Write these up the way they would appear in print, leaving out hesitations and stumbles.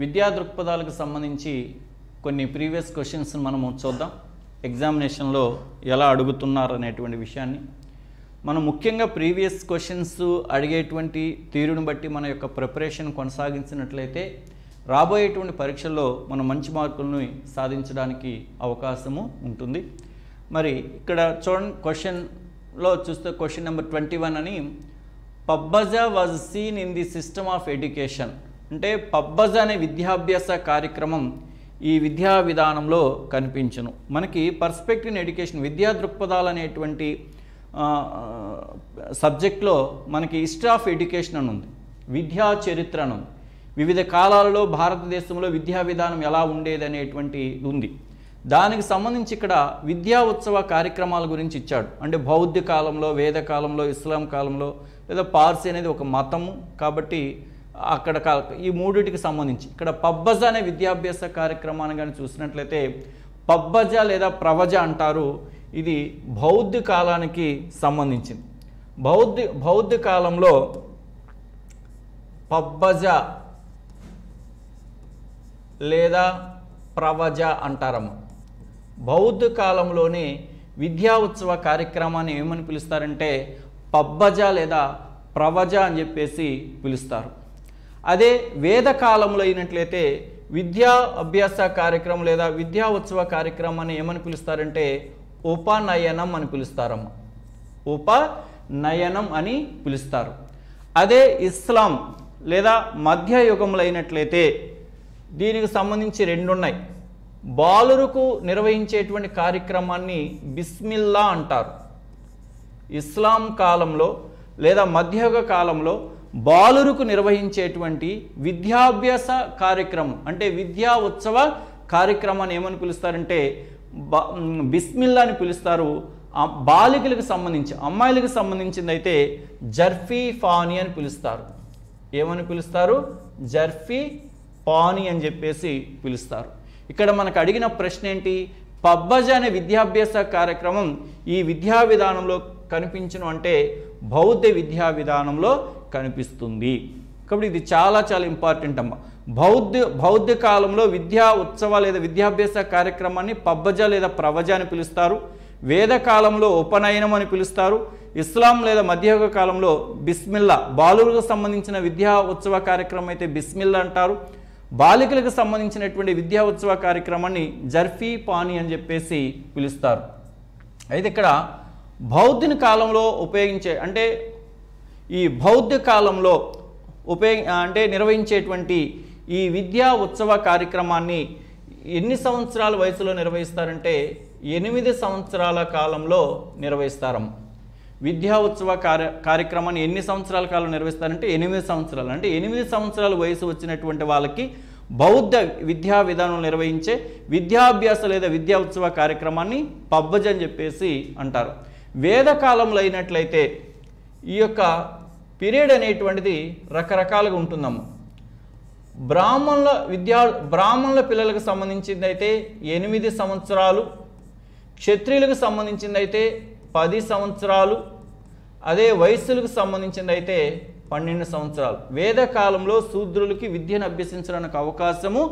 విద్యా దృక్పథాలకు సంబంధించి కొన్ని ప్రీవియస్ క్వశ్చన్స్ మనము చూద్దాం. ఎగ్జామినేషన్లో ఎలా అడుగుతున్నారు అనేటువంటి విషయాన్ని మనం ముఖ్యంగా ప్రీవియస్ క్వశ్చన్స్ అడిగేటువంటి తీరును బట్టి మన యొక్క ప్రిపరేషన్ కొనసాగించినట్లయితే రాబోయేటువంటి పరీక్షల్లో మనం మంచి మార్కులను సాధించడానికి అవకాశము ఉంటుంది. మరి ఇక్కడ చూడండి, క్వశ్చన్లో చూస్తే క్వశ్చన్ నెంబర్ 21 అని పబ్బజా was seen in the system of education అంటే పబ్బజా అనే విద్యాభ్యాస కార్యక్రమం ఈ విద్యా విధానంలో కనిపించును. మనకి పర్స్పెక్టివ్ ఇన్ ఎడ్యుకేషన్ విద్యా దృక్పథాలు అనేటువంటి సబ్జెక్ట్లో మనకి హిస్టరీ ఆఫ్ ఎడ్యుకేషన్ అని ఉంది, విద్యా చరిత్ర అని ఉంది. వివిధ కాలాలలో భారతదేశంలో విద్యా విధానం ఎలా ఉండేది అనేటువంటి ఉంది. దానికి సంబంధించి ఇక్కడ విద్యా ఉత్సవ కార్యక్రమాల గురించి ఇచ్చాడు. అంటే బౌద్ధ కాలంలో, వేద కాలంలో, ఇస్లాం కాలంలో, లేదా పార్సీ అనేది ఒక మతము కాబట్టి అక్కడ ఈ మూడిటికి సంబంధించి ఇక్కడ పబ్బజా అనే విద్యాభ్యాస కార్యక్రమాన్ని కానీ చూసినట్లయితే పబ్బజా లేదా ప్రవజ అంటారు. ఇది బౌద్ధ కాలానికి సంబంధించింది. బౌద్ధ కాలంలో పబ్బజా లేదా ప్రవజ అంటారమ్మ. బౌద్ధ కాలంలోనే విద్యా ఉత్సవ కార్యక్రమాన్ని ఏమని పిలుస్తారంటే పబ్బజా లేదా ప్రవజ అని చెప్పేసి పిలుస్తారు. అదే వేద కాలంలో అయినట్లయితే విద్యా అభ్యాస కార్యక్రమం లేదా విద్యా ఉత్సవ కార్యక్రమాన్ని ఏమని పిలుస్తారంటే ఉపనయనం అని పిలుస్తారమ్మ. ఉపనయనం అని పిలుస్తారు. అదే ఇస్లాం లేదా మధ్యయుగంలో అయినట్లయితే దీనికి సంబంధించి రెండు ఉన్నాయి. బాలురకు నిర్వహించేటువంటి కార్యక్రమాన్ని బిస్మిల్లా అంటారు. ఇస్లాం కాలంలో లేదా మధ్యయుగ కాలంలో బాలురకు నిర్వహించేటువంటి విద్యాభ్యాస కార్యక్రమం అంటే విద్యా ఉత్సవ కార్యక్రమాన్ని ఏమని పిలుస్తారంటే బిస్మిల్లా అని పిలుస్తారు. బాలికలకు సంబంధించి అమ్మాయిలకు సంబంధించింది అయితే జర్ఫీ ఫానీ అని పిలుస్తారు. ఏమని పిలుస్తారు? జర్ఫీ పానీ అని చెప్పేసి పిలుస్తారు. ఇక్కడ మనకు అడిగిన ప్రశ్న ఏంటి? పబ్బజా అనే విద్యాభ్యాస కార్యక్రమం ఈ విద్యా విధానంలో కనిపించను అంటే బౌద్ధ విద్యా విధానంలో కనిపిస్తుంది. కాబట్టి ఇది చాలా చాలా ఇంపార్టెంట్ అమ్మ. బౌద్ధ కాలంలో విద్యా ఉత్సవ లేదా విద్యాభ్యాస కార్యక్రమాన్ని పబ్బజా లేదా ప్రవజ అని పిలుస్తారు. వేద కాలంలో ఉపనయనం అని పిలుస్తారు. ఇస్లాం లేదా మధ్యయుగ కాలంలో బిస్మిల్లా, బాలులకు సంబంధించిన విద్యా ఉత్సవ కార్యక్రమం అయితే బిస్మిల్లా అంటారు. బాలికలకు సంబంధించినటువంటి విద్యా ఉత్సవ కార్యక్రమాన్ని జర్ఫీ పానీ అని చెప్పేసి పిలుస్తారు. అయితే ఇక్కడ బౌద్ధ కాలంలో ఉపయోగించే అంటే ఈ బౌద్ధ కాలంలో అంటే నిర్వహించేటువంటి ఈ విద్యా ఉత్సవ కార్యక్రమాన్ని ఎన్ని సంవత్సరాల వయసులో నిర్వహిస్తారంటే 8 సంవత్సరాల కాలంలో నిర్వహిస్తారు. విద్యా ఉత్సవ కార్యక్రమాన్ని ఎన్ని సంవత్సరాల కాలం నిర్వహిస్తారంటే 8 సంవత్సరాలు. అంటే 8 సంవత్సరాల వయసు వచ్చినటువంటి వాళ్ళకి బౌద్ధ విద్యా విధానం నిర్వహించే విద్యాభ్యాస లేదా విద్యా ఉత్సవ కార్యక్రమాన్ని పబ్బజ అని చెప్పేసి అంటారు. వేద కాలంలో అయినట్లయితే ఈ యొక్క పీరియడ్ అనేటువంటిది రకరకాలుగా ఉంటుందమ్మ. బ్రాహ్మణుల పిల్లలకు సంబంధించింది అయితే 8 సంవత్సరాలు, క్షత్రియులకు సంబంధించింది అయితే 10 సంవత్సరాలు, అదే వయస్సులకు సంబంధించింది అయితే 12 సంవత్సరాలు. వేద కాలంలో శూద్రులకి విద్యను అభ్యసించడానికి అవకాశము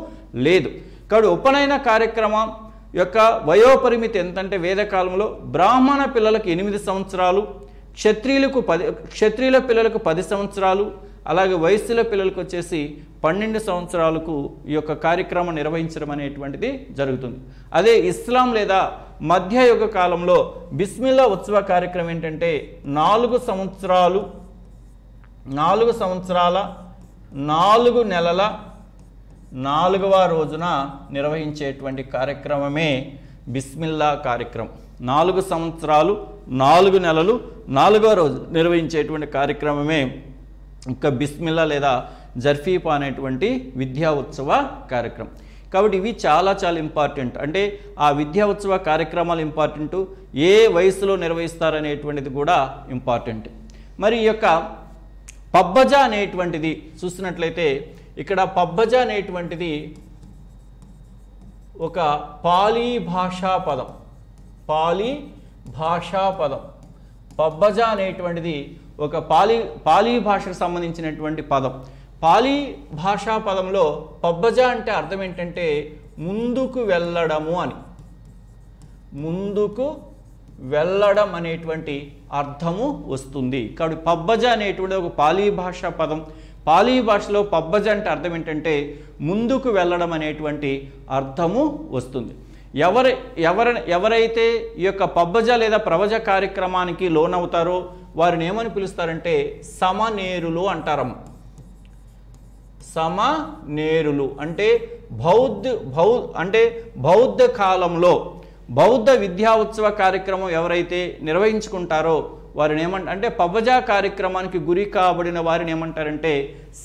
లేదు. కాబట్టి ఉపనయన కార్యక్రమం యొక్క వయోపరిమితి ఎంతంటే వేద కాలంలో బ్రాహ్మణ పిల్లలకు 8 సంవత్సరాలు, క్షత్రియుల పిల్లలకు 10 సంవత్సరాలు, అలాగే వయస్సుల పిల్లలకు వచ్చేసి 12 సంవత్సరాలకు ఈ యొక్క కార్యక్రమం నిర్వహించడం అనేటువంటిది జరుగుతుంది. అదే ఇస్లాం లేదా మధ్యయుగ కాలంలో బిస్మిల్లా ఉత్సవ కార్యక్రమం ఏంటంటే 4 సంవత్సరాల 4 నెలల 4వ రోజున నిర్వహించేటువంటి కార్యక్రమమే బిస్మిల్లా కార్యక్రమం. 4 సంవత్సరాలు 4 నెలలు 4వ రోజు నిర్వహించేటువంటి కార్యక్రమమే ఇంకా బిస్మిల్లా లేదా జర్ఫీపా అనేటువంటి విద్యా ఉత్సవ కార్యక్రమం. కాబట్టి ఇవి చాలా చాలా ఇంపార్టెంట్. అంటే ఆ విద్యా ఉత్సవ కార్యక్రమాలు ఇంపార్టెంట్, ఏ వయసులో నిర్వహిస్తారనేటువంటిది కూడా ఇంపార్టెంట్. మరి ఈ యొక్క పబ్బజా అనేటువంటిది చూసినట్లయితే ఇక్కడ పబ్బజా అనేటువంటిది ఒక పాలీ భాషా పదం. పబ్బజా అనేటువంటిది ఒక పాలీ భాషకు సంబంధించినటువంటి పదం. పాలీ భాషా పదంలో పబ్బజ అంటే అర్థం ఏంటంటే ముందుకు వెళ్ళడము అని, ముందుకు వెళ్ళడం అనేటువంటి అర్థము వస్తుంది. కాబట్టి పబ్బజ అనేటువంటి ఒక పాలీ భాషా పదం. పాలీ భాషలో పబ్బజ అంటే అర్థం ఏంటంటే ముందుకు వెళ్ళడం అనేటువంటి అర్థము వస్తుంది. ఎవరైతే ఈ యొక్క పబ్బజ లేదా ప్రవజ కార్యక్రమానికి లోనవుతారో వారిని ఏమని పిలుస్తారంటే సమనేరులు అంటారమ్మ. సమనేరులు అంటే బౌద్ధ కాలంలో బౌద్ధ విద్యా ఉత్సవ కార్యక్రమం ఎవరైతే నిర్వహించుకుంటారో వారిని అంటే పబ్బజ కార్యక్రమానికి గురి కాబడిన వారిని ఏమంటారంటే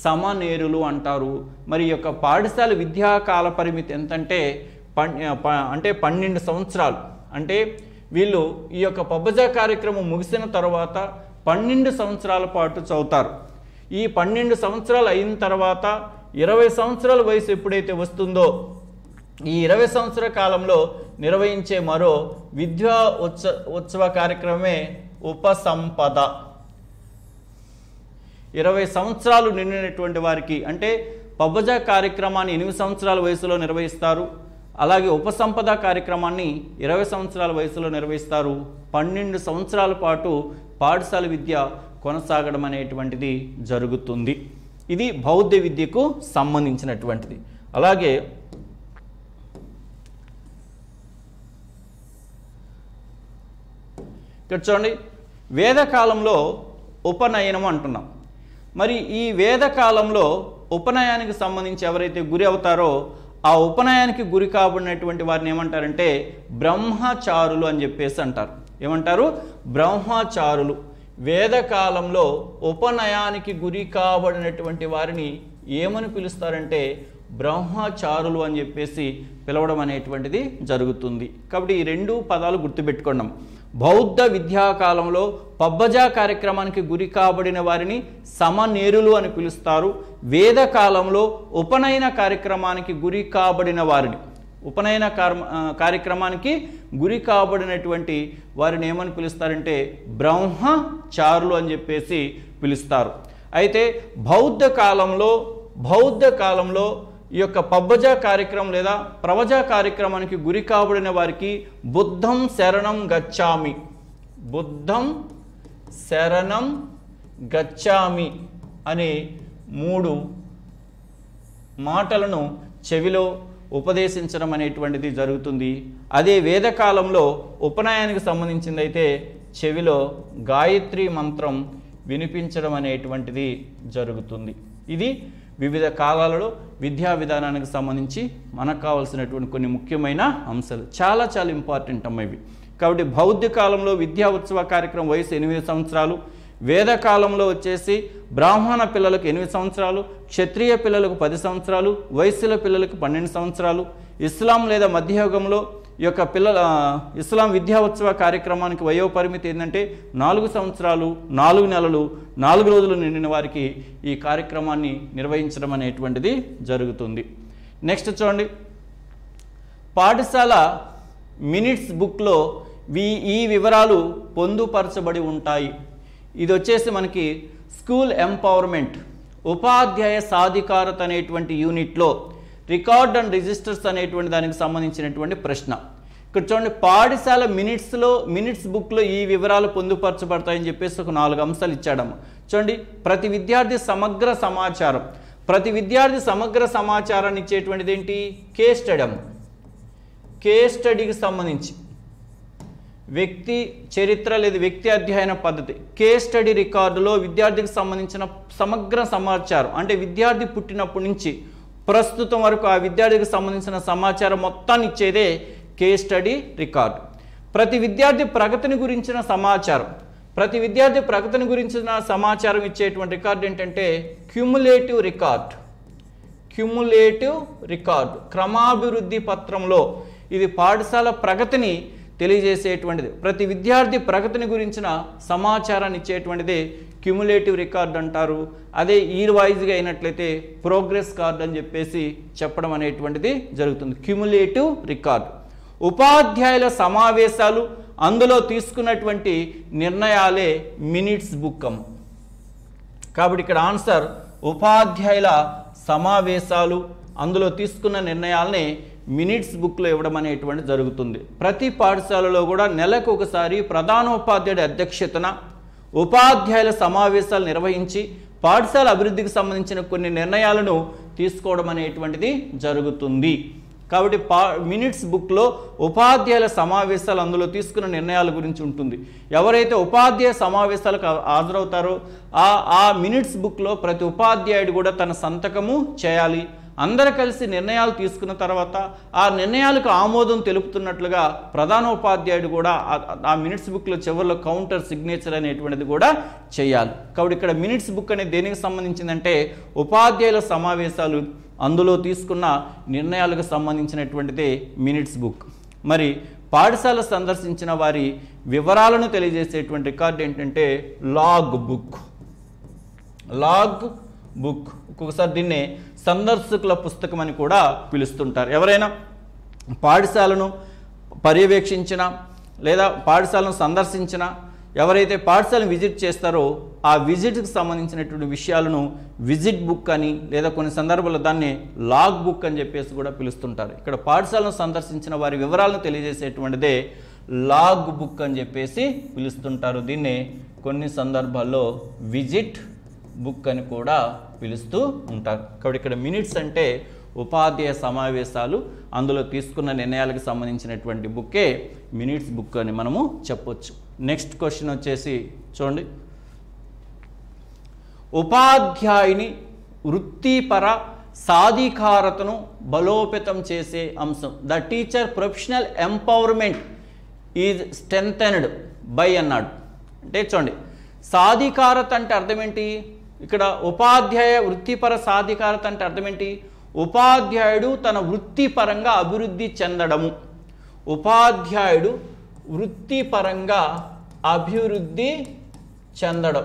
సమనేరులు అంటారు. మరి ఈ యొక్క పాఠశాల విద్యా కాల పరిమితి ఎంతంటే 12 సంవత్సరాలు. అంటే వీళ్ళు ఈ యొక్క పబ్బజ కార్యక్రమం ముగిసిన తర్వాత 12 సంవత్సరాల పాటు చదువుతారు. ఈ 12 సంవత్సరాలు అయిన తర్వాత 20 సంవత్సరాల వయసు ఎప్పుడైతే వస్తుందో ఈ 20 సంవత్సరాల కాలంలో నిర్వహించే మరో విద్యా ఉత్సవ కార్యక్రమమే ఉపసంపద. 20 సంవత్సరాలు నిండినటువంటి వారికి అంటే పబ్బజ కార్యక్రమాన్ని 8 సంవత్సరాల వయసులో నిర్వహిస్తారు. అలాగే ఉపసంపద కార్యక్రమాన్ని 20 సంవత్సరాల వయసులో నిర్వహిస్తారు. 12 సంవత్సరాల పాటు పాఠశాల విద్య కొనసాగడం అనేటువంటిది జరుగుతుంది. ఇది బౌద్ధ విద్యకు సంబంధించినటువంటిది. అలాగే ఇక్కడ చూడండి, వేదకాలంలో ఉపనయనం అంటున్నాం. మరి ఈ వేదకాలంలో ఉపనయనానికి సంబంధించి ఎవరైతే గురి అవుతారో ఆ ఉపనయనానికి గురి కాబడినటువంటి వారిని ఏమంటారంటే బ్రహ్మచారులు అని చెప్పేసి అంటారు. ఏమంటారు? బ్రహ్మచారులు. వేదకాలంలో ఉపనయనానికి గురి కాబడినటువంటి వారిని ఏమని పిలుస్తారంటే బ్రహ్మచారులు అని చెప్పేసి పిలవడం అనేటువంటిది జరుగుతుంది. కాబట్టి ఈ 2 పదాలు గుర్తుపెట్టుకున్నాం. బౌద్ధ విద్యాకాలంలో పబ్బజ కార్యక్రమానికి గురి కాబడిన వారిని సమనేరులు అని పిలుస్తారు. వేదకాలంలో ఉపనయన కార్యక్రమానికి గురి కాబడిన వారిని ఉపనయన కార్యక్రమానికి గురి కాబడినటువంటి వారిని ఏమని పిలుస్తారంటే బ్రహ్మచారులు అని చెప్పేసి పిలుస్తారు. అయితే బౌద్ధ కాలంలో ఈ యొక్క పబ్బజ కార్యక్రమం లేదా ప్రవజ కార్యక్రమానికి గురి కాబడిన వారికి బుద్ధం శరణం గచ్చామి, బుద్ధం శరణం గచ్చామి అనే 3 మాటలను చెవిలో ఉపదేశించడం అనేటువంటిది జరుగుతుంది. అదే వేదకాలంలో ఉపనయనానికి సంబంధించింది అయితే చెవిలో గాయత్రి మంత్రం వినిపించడం అనేటువంటిది జరుగుతుంది. ఇది వివిధ కాలాలలో విద్యా విధానానికి సంబంధించి మనకు కావాల్సినటువంటి కొన్ని ముఖ్యమైన అంశాలు. చాలా ఇంపార్టెంట్ అమ్మ ఇవి. కాబట్టి బౌద్ధ కాలంలో విద్యా ఉత్సవ కార్యక్రమం వయసు 8 సంవత్సరాలు, వేదకాలంలో వచ్చేసి బ్రాహ్మణ పిల్లలకు 8 సంవత్సరాలు, క్షత్రియ పిల్లలకు 10 సంవత్సరాలు, వైశ్యుల పిల్లలకు 12 సంవత్సరాలు, ఇస్లాం లేదా మధ్యయుగంలో ఈ యొక్క ఇస్లాం విద్యా ఉత్సవ కార్యక్రమానికి వయో పరిమితి ఏంటంటే 4 సంవత్సరాలు 4 నెలలు 4 రోజులు నిండిన వారికి ఈ కార్యక్రమాన్ని నిర్వహించడం అనేటువంటిది జరుగుతుంది. నెక్స్ట్ చూడండి, పాఠశాల మినిట్స్ బుక్లో ఈ వివరాలు పొందుపరచబడి ఉంటాయి. ఇది వచ్చేసి మనకి స్కూల్ ఎంపవర్మెంట్ ఉపాధ్యాయ సాధికారత అనేటువంటి యూనిట్లో రికార్డ్ అండ్ రిజిస్టర్స్ అనేటువంటి దానికి సంబంధించినటువంటి ప్రశ్న. ఇక్కడ చూడండి, పాఠశాల మినిట్స్ బుక్లో ఈ వివరాలు పొందుపరచబడతాయని చెప్పేసి ఒక 4 అంశాలు ఇచ్చాడమ్మ. చూడండి, ప్రతి విద్యార్థి సమగ్ర సమాచారాన్ని ఇచ్చేటువంటిది ఏంటి? కేస్ స్టడీ అమ్మ. కేస్ స్టడీకి సంబంధించి వ్యక్తి చరిత్ర లేదా వ్యక్తి అధ్యయన పద్ధతి. కేస్ స్టడీ రికార్డులో విద్యార్థికి సంబంధించిన సమగ్ర సమాచారం అంటే విద్యార్థి పుట్టినప్పటి నుంచి ప్రస్తుతం వరకు ఆ విద్యార్థికి సంబంధించిన సమాచారం మొత్తాన్ని ఇచ్చేదే కేస్ స్టడీ రికార్డు. ప్రతి విద్యార్థి ప్రగతిని గురించిన సమాచారం ఇచ్చేటువంటి రికార్డు ఏంటంటే క్యుములేటివ్ రికార్డు క్రమాభివృద్ధి పత్రంలో ఇది పాఠశాల ప్రగతిని తెలియజేసేటువంటిది. ప్రతి విద్యార్థి ప్రగతిని గురించిన సమాచారాన్ని ఇచ్చేటువంటిది క్యుములేటివ్ రికార్డ్ అంటారు. అదే ఇయర్ వైజ్గా అయినట్లయితే ప్రోగ్రెస్ కార్డ్ అని చెప్పేసి చెప్పడం అనేటువంటిది జరుగుతుంది. Cumulative record. ఉపాధ్యాయుల సమావేశాలు అందులో తీసుకున్నటువంటి నిర్ణయాలే మినిట్స్ బుక్. కాబట్టి ఇక్కడ ఆన్సర్ ఉపాధ్యాయుల సమావేశాలు అందులో తీసుకున్న నిర్ణయాలని మినిట్స్ బుక్లో ఇవ్వడం అనేటువంటి జరుగుతుంది. ప్రతి పాఠశాలలో కూడా నెలకు ఒకసారి ప్రధానోపాధ్యాయుడి అధ్యక్షతన ఉపాధ్యాయుల సమావేశాలు నిర్వహించి పాఠశాల అభివృద్ధికి సంబంధించిన కొన్ని నిర్ణయాలను తీసుకోవడం అనేటువంటిది జరుగుతుంది. కాబట్టి మినిట్స్ బుక్లో ఉపాధ్యాయుల సమావేశాలు అందులో తీసుకున్న నిర్ణయాల గురించి ఉంటుంది. ఎవరైతే ఉపాధ్యాయ సమావేశాలకు హాజరవుతారో ఆ మినిట్స్ బుక్లో ప్రతి ఉపాధ్యాయుడు కూడా తన సంతకము చేయాలి. అందరూ కలిసి నిర్ణయాలు తీసుకున్న తర్వాత ఆ నిర్ణయాలకు ఆమోదం తెలుపుతున్నట్లుగా ప్రధానోపాధ్యాయుడు కూడా ఆ మినిట్స్ బుక్లో చివరిలో కౌంటర్ సిగ్నేచర్ అనేటువంటిది కూడా చేయాలి. కాబట్టి ఇక్కడ మినిట్స్ బుక్ అనేది దేనికి సంబంధించిందంటే ఉపాధ్యాయుల సమావేశాలు అందులో తీసుకున్న నిర్ణయాలకు సంబంధించినటువంటిదే మినిట్స్ బుక్. మరి పాఠశాల సందర్శించిన వారి వివరాలను తెలియజేసేటువంటి రికార్డు ఏంటంటే లాగ్ బుక్. లాగ్ బుక్ ఒక్కొక్కసారి దీన్నే సందర్శకుల పుస్తకం అని కూడా పిలుస్తుంటారు. ఎవరైనా పాఠశాలను పర్యవేక్షించిన లేదా పాఠశాలను సందర్శించిన ఎవరైతే పాఠశాలను విజిట్ చేస్తారో ఆ విజిట్కి సంబంధించినటువంటి విషయాలను విజిట్ బుక్ అని లేదా కొన్ని సందర్భాల్లో దాన్ని లాగ్ బుక్ అని చెప్పేసి కూడా పిలుస్తుంటారు. ఇక్కడ పాఠశాలను సందర్శించిన వారి వివరాలను తెలియజేసేటువంటిదే లాగ్ బుక్ అని చెప్పేసి పిలుస్తుంటారు. దీన్నే కొన్ని సందర్భాల్లో విజిట్ బుక్ అని కూడా పిలుస్తూ ఉంటారు. కాబట్టి ఇక్కడ మినిట్స్ అంటే ఉపాధ్యాయ సమావేశాలు అందులో తీసుకున్న నిర్ణయాలకు సంబంధించినటువంటి బుక్కే మినిట్స్ బుక్ అని మనము చెప్పొచ్చు. నెక్స్ట్ క్వశ్చన్ వచ్చేసి చూడండి, ఉపాధ్యాయుని వృత్తిపర సాధికారతను బలోపేతం చేసే అంశం. The teacher professional empowerment is strengthened by అన్నాడు. అంటే చూడండి, సాధికారత అంటే అర్థం ఏంటి? ఇక్కడ ఉపాధ్యాయ వృత్తిపర సాధికారత అంటే అర్థం ఏంటి? ఉపాధ్యాయుడు తన వృత్తిపరంగా అభివృద్ధి చెందడము. ఉపాధ్యాయుడు వృత్తిపరంగా అభివృద్ధి చెందడం.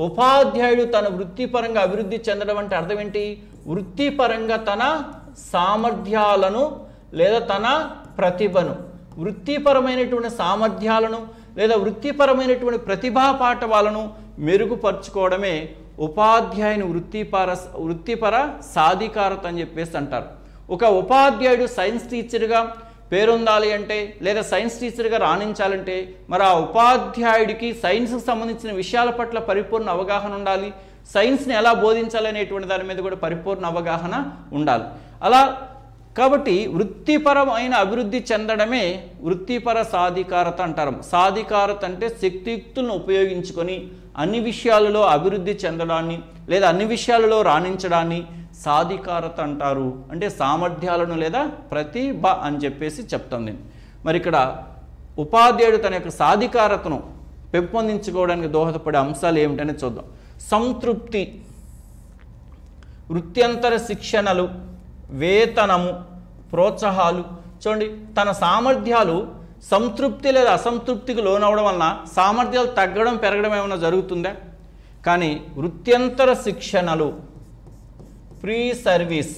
ఉపాధ్యాయుడు తన వృత్తిపరంగా అభివృద్ధి చెందడం అంటే అర్థం ఏంటి? వృత్తిపరంగా తన సామర్థ్యాలను లేదా తన ప్రతిభను, వృత్తిపరమైనటువంటి సామర్థ్యాలను లేదా వృత్తిపరమైనటువంటి ప్రతిభా పాఠవాలను మెరుగుపరుచుకోవడమే ఉపాధ్యాయుని వృత్తిపర సాధికారత అని చెప్పేసి అంటారు. ఒక ఉపాధ్యాయుడు సైన్స్ టీచర్గా పేరొందాలి అంటే లేదా సైన్స్ టీచర్గా రాణించాలంటే మరి ఆ ఉపాధ్యాయుడికి సైన్స్కి సంబంధించిన విషయాల పట్ల పరిపూర్ణ అవగాహన ఉండాలి. సైన్స్ని ఎలా బోధించాలనేటువంటి దాని మీద కూడా పరిపూర్ణ అవగాహన ఉండాలి. అలా కాబట్టి వృత్తిపరమైన అభివృద్ధి చెందడమే వృత్తిపర సాధికారత అంటారు. సాధికారత అంటే శక్తియుక్తులను ఉపయోగించుకొని అన్ని విషయాలలో అభివృద్ధి చెందడాన్ని లేదా అన్ని విషయాలలో రాణించడాన్ని సాధికారత అంటారు. అంటే సామర్థ్యాలను లేదా ప్రతిభ అని చెప్పేసి చెప్తాం నేను. మరి ఇక్కడ ఉపాధ్యాయుడు తన యొక్క సాధికారతను పెంపొందించుకోవడానికి దోహదపడే అంశాలు ఏమిటనే చూద్దాం. సంతృప్తి, వృత్యంతర శిక్షణలు, వేతనము, ప్రోత్సాహాలు. చూడండి, తన సామర్థ్యాలు సంతృప్తి లేదా అసంతృప్తికి లోనవడం వలన సామర్థ్యాలు తగ్గడం పెరగడం ఏమైనా జరుగుతుందా? కానీ వృత్యంతర శిక్షణలు, ప్రీ సర్వీస్,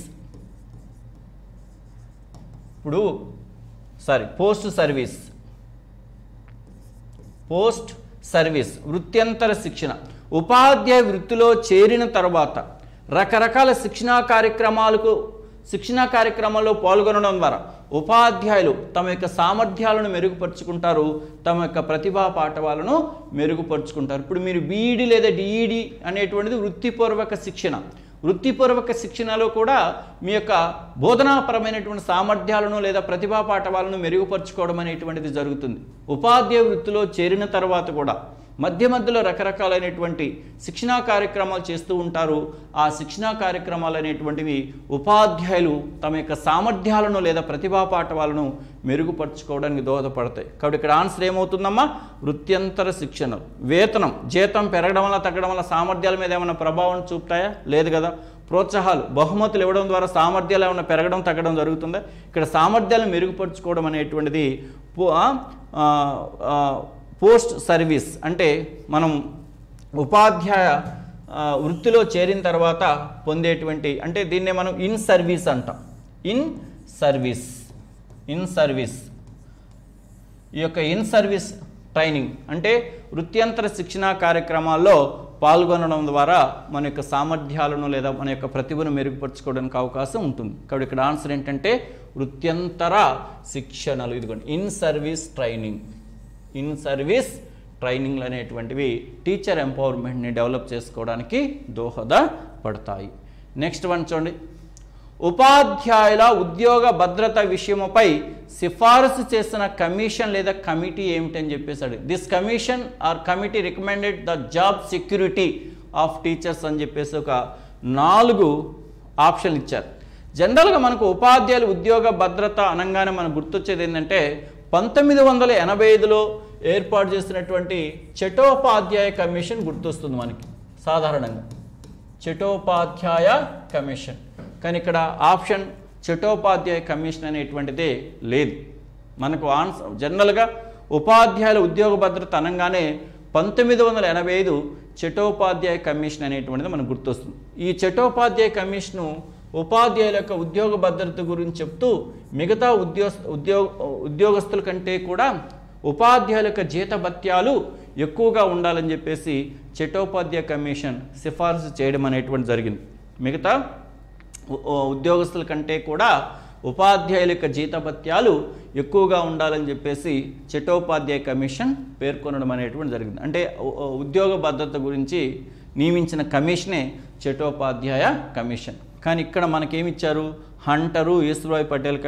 పోస్ట్ సర్వీస్ వృత్యంతర శిక్షణ. ఉపాధ్యాయ వృత్తిలో చేరిన తర్వాత రకరకాల శిక్షణా కార్యక్రమాల్లో పాల్గొనడం ద్వారా ఉపాధ్యాయులు తమ యొక్క సామర్థ్యాలను మెరుగుపరుచుకుంటారు, తమ యొక్క ప్రతిభా పాఠవాలను మెరుగుపరుచుకుంటారు. ఇప్పుడు మీరు బీఈడి లేదా డిఈడి అనేటువంటిది వృత్తిపూర్వక శిక్షణ. వృత్తిపూర్వక శిక్షణలో కూడా మీ యొక్క బోధనాపరమైనటువంటి సామర్థ్యాలను లేదా ప్రతిభా పాఠవాలను మెరుగుపరుచుకోవడం అనేటువంటిది జరుగుతుంది. ఉపాధ్యాయ వృత్తిలో చేరిన తర్వాత కూడా మధ్య మధ్యలో రకరకాలైనటువంటి శిక్షణా కార్యక్రమాలు చేస్తూ ఉంటారు. ఆ శిక్షణా కార్యక్రమాలు అనేటువంటివి ఉపాధ్యాయులు తమ యొక్క సామర్థ్యాలను లేదా ప్రతిభా పాఠవాలను మెరుగుపరుచుకోవడానికి దోహదపడతాయి. కాబట్టి ఇక్కడ ఆన్సర్ ఏమవుతుందమ్మా? వృత్యంతర శిక్షణ. వేతనం, జీతం పెరగడం వల్ల తగ్గడం వల్ల సామర్థ్యాల మీద ఏమైనా ప్రభావం చూపుతాయా? లేదు కదా. ప్రోత్సాహాలు, బహుమతులు ఇవ్వడం ద్వారా సామర్థ్యాలు ఏమైనా పెరగడం తగ్గడం జరుగుతుందా? ఇక్కడ సామర్థ్యాలను మెరుగుపరుచుకోవడం అనేటువంటిది పోస్ట్ సర్వీస్. అంటే మనం ఉపాధ్యాయ వృత్తిలో చేరిన తర్వాత పొందేటువంటి, అంటే దీన్నే మనం ఇన్ సర్వీస్ అంటాం. ఇన్ సర్వీస్ ఈ యొక్క ఇన్ సర్వీస్ ట్రైనింగ్ అంటే వృత్యంతర శిక్షణా కార్యక్రమాల్లో పాల్గొనడం ద్వారా మన యొక్క సామర్థ్యాలను లేదా మన యొక్క ప్రతిభను మెరుగుపరచుకోవడానికి అవకాశం ఉంటుంది. కాబట్టి ఇక్కడ ఆన్సర్ ఏంటంటే వృత్యంతర శిక్షణలు. ఇదిగోండి ఇన్ సర్వీస్ ట్రైనింగ్లు అనేటువంటివి టీచర్ ఎంపవర్మెంట్ని డెవలప్ చేసుకోవడానికి దోహదపడతాయి. నెక్స్ట్ వన్ చూడండి, ఉపాధ్యాయుల ఉద్యోగ భద్రత విషయముపై సిఫారసు చేసిన కమిషన్ లేదా కమిటీ ఏమిటని చెప్పేసాడు. This commission or committee recommended the job security of teachers అని చెప్పేసి ఒక 4 ఆప్షన్లు ఇచ్చారు. జనరల్గా మనకు ఉపాధ్యాయుల ఉద్యోగ భద్రత అనగానే మనకు గుర్తొచ్చేది ఏంటంటే 1985లో ఏర్పాటు చేసినటువంటి చటోపాధ్యాయ కమిషన్ గుర్తొస్తుంది మనకి సాధారణంగా, చటోపాధ్యాయ కమిషన్. కానీ ఇక్కడ ఆప్షన్ చటోపాధ్యాయ కమిషన్ అనేటువంటిదే లేదు. మనకు ఆన్సర్ జనరల్గా ఉపాధ్యాయుల ఉద్యోగ భద్రత అనగానే 1985 చటోపాధ్యాయ కమిషన్ అనేటువంటిది మనకు గుర్తొస్తుంది. ఈ చటోపాధ్యాయ కమిషను ఉపాధ్యాయుల యొక్క ఉద్యోగ భద్రత గురించి చెప్తూ మిగతా ఉద్యోగస్తుల కంటే కూడా ఉపాధ్యాయుల యొక్క జీతభత్యాలు ఎక్కువగా ఉండాలని చెప్పేసి చటోపాధ్యాయ కమిషన్ సిఫార్సు చేయడం అనేటువంటి జరిగింది. మిగతా ఉద్యోగస్తుల కంటే కూడా ఉపాధ్యాయుల యొక్క జీతభత్యాలు ఎక్కువగా ఉండాలని చెప్పేసి చటోపాధ్యాయ కమిషన్ పేర్కొనడం అనేటువంటి జరిగింది. అంటే ఉద్యోగ భద్రత గురించి నియమించిన కమిషనే చటోపాధ్యాయ కమిషన్. కానీ ఇక్కడ మనకేమిచ్చారు, Hunter, Ishwarbhai Patel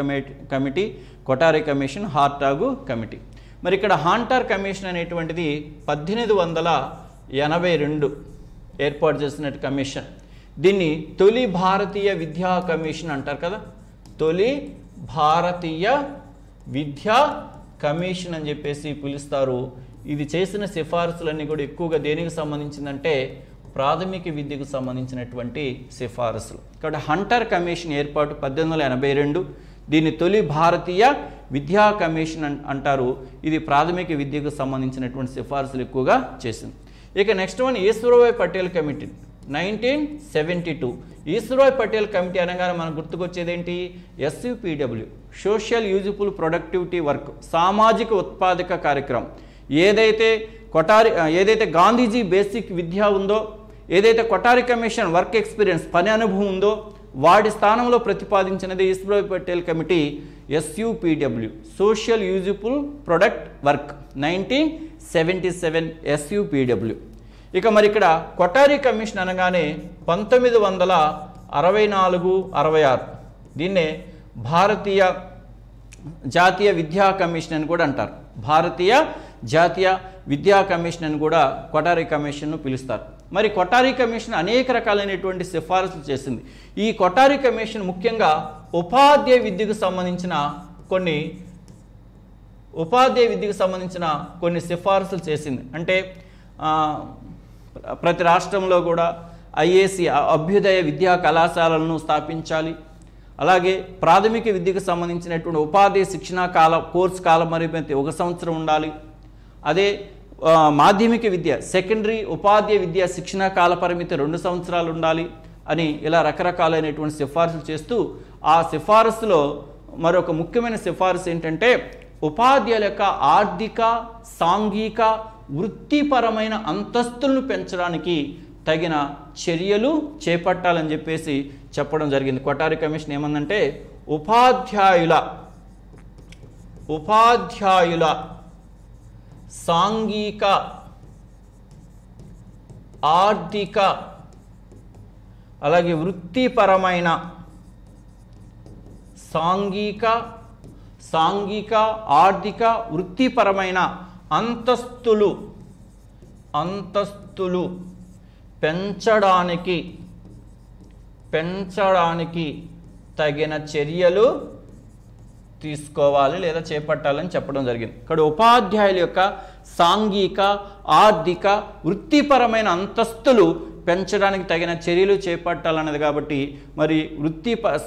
committee, Kothari commission, Hartog committee. మరి ఇక్కడ హాంటర్ కమిషన్ అనేటువంటిది 1882 ఏర్పాటు చేసిన కమిషన్. దీన్ని తొలి భారతీయ విద్యా కమిషన్ అంటారు కదా, తొలి భారతీయ విద్యా కమిషన్ అని చెప్పేసి పిలుస్తారు. ఇది చేసిన సిఫారసులన్నీ కూడా ఎక్కువగా దేనికి సంబంధించిందంటే ప్రాథమిక విద్యకు సంబంధించినటువంటి సిఫారసులు. కాబట్టి హంటర్ కమిషన్ ఏర్పాటు 1882, దీన్ని తొలి భారతీయ విద్యా కమిషన్ అంటారు. ఇది ప్రాథమిక విద్యకు సంబంధించినటువంటి సిఫారసులు ఎక్కువగా చేసింది. ఇక next one Ishwarbhai Patel committee 1972. Ishwarbhai Patel committee అనగానే మనకు గుర్తుకొచ్చేది ఏంటి, SUPW social useful productivity work, సామాజిక ఉత్పాదక కార్యక్రమం. ఏదైతే గాంధీజీ బేసిక్ విద్య ఉందో, ఏదైతే కొఠారి కమిషన్ వర్క్ ఎక్స్పీరియన్స్ పని అనుభవం ఉందో వాటి స్థానంలో ప్రతిపాదించినది Ishwarbhai Patel committee SUPW social useful product work 1977 SUPW. ఇక మరి ఇక్కడ కొఠారి కమిషన్ అనగానే 1964-66 దీన్నే భారతీయ జాతీయ విద్యా కమిషన్ అని కూడా అంటారు. భారతీయ జాతీయ విద్యా కమిషన్ అని కూడా కొఠారి కమిషన్ను పిలుస్తారు. మరి కొఠారి కమిషన్ అనేక రకాలైనటువంటి సిఫారసులు చేసింది. ఈ కొఠారి కమిషన్ ముఖ్యంగా ఉపాధ్యాయ విద్యకు సంబంధించిన కొన్ని సిఫారసులు చేసింది. అంటే ప్రతి రాష్ట్రంలో కూడా IAC అభ్యుదయ విద్యా కళాశాలలను స్థాపించాలి. అలాగే ప్రాథమిక విద్యకు సంబంధించినటువంటి ఉపాధ్యాయ శిక్షణా కోర్సు కాలపరిమితి 1 సంవత్సరం ఉండాలి. అదే మాధ్యమిక విద్య సెకండరీ ఉపాధ్యాయ విద్యా శిక్షణా కాలపరిమితి 2 సంవత్సరాలు ఉండాలి అని ఇలా రకరకాలైనటువంటి సిఫారసులు చేస్తూ ఆ సిఫారసులో మరొక ముఖ్యమైన సిఫారసు ఏంటంటే ఉపాధ్యాయుల యొక్క ఆర్థిక, సాంఘిక, వృత్తిపరమైన అంతస్తులను పెంచడానికి తగిన చర్యలు చేపట్టాలని చెప్పేసి చెప్పడం జరిగింది. కొఠారి కమిషన్ ఏమందంటే ఉపాధ్యాయుల సాంఘిక, ఆర్థిక, అలాగే వృత్తిపరమైన సాంఘిక, ఆర్థిక, వృత్తిపరమైన అంతస్తులు పెంచడానికి తగిన చర్యలు తీసుకోవాలి లేదా చేపట్టాలని చెప్పడం జరిగింది. ఇక్కడ ఉపాధ్యాయుల యొక్క సాంఘిక, ఆర్థిక, వృత్తిపరమైన అంతస్తులు పెంచడానికి తగిన చర్యలు చేపట్టాలన్నది. కాబట్టి మరి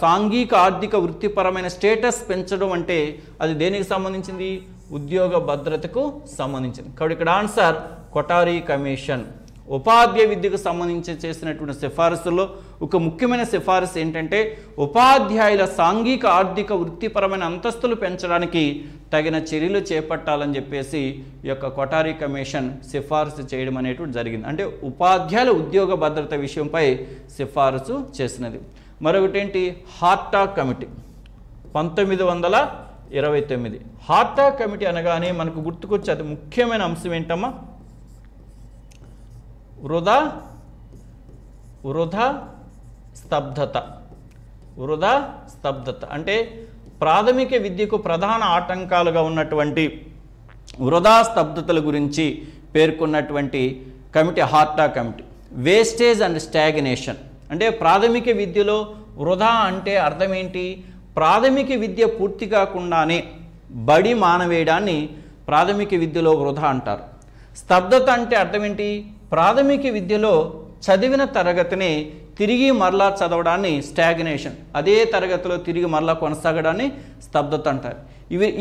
సాంఘిక, ఆర్థిక, వృత్తిపరమైన స్టేటస్ పెంచడం అంటే అది దేనికి సంబంధించింది, ఉద్యోగ భద్రతకు సంబంధించింది. కాబట్టి ఇక్కడ ఆన్సర్ కొఠారి కమిషన్. ఉపాధ్యాయ విద్యకు సంబంధించి చేసినటువంటి సిఫారసుల్లో ఒక ముఖ్యమైన సిఫారసు ఏంటంటే ఉపాధ్యాయుల సాంఘిక ఆర్థిక వృత్తిపరమైన అంతస్తులు పెంచడానికి తగిన చర్యలు చేపట్టాలని చెప్పేసి ఈ యొక్క కొఠారి కమిషన్ సిఫారసు చేయడం అనేటువంటి జరిగింది. అంటే ఉపాధ్యాయుల ఉద్యోగ భద్రత విషయంపై సిఫారసు చేసినది. మరొకటేంటి హార్టాగ్ కమిటీ 1929. హార్టాగ్ కమిటీ అనగానే మనకు గుర్తుకొచ్చే అతి ముఖ్యమైన అంశం ఏంటమ్మా? వృధా స్తబ్దత అంటే ప్రాథమిక విద్యకు ప్రధాన ఆటంకాలుగా ఉన్నటువంటి వృధా స్తబ్దతల గురించి పేర్కొన్నటువంటి committee Hartog committee. Wastage and stagnation అంటే ప్రాథమిక విద్యలో వృధా అంటే అర్థం ఏంటి? ప్రాథమిక విద్య పూర్తి కాకుండానే బడి మానవేయడాన్ని ప్రాథమిక విద్యలో వృధా అంటారు. స్తబ్దత అంటే అర్థం ఏంటి? ప్రాథమిక విద్యలో చదివిన తరగతిని తిరిగి మరలా చదవడాన్ని స్టాగ్నేషన్, అదే తరగతిలో తిరిగి మరలా కొనసాగడాన్ని స్తబ్దత అంటారు.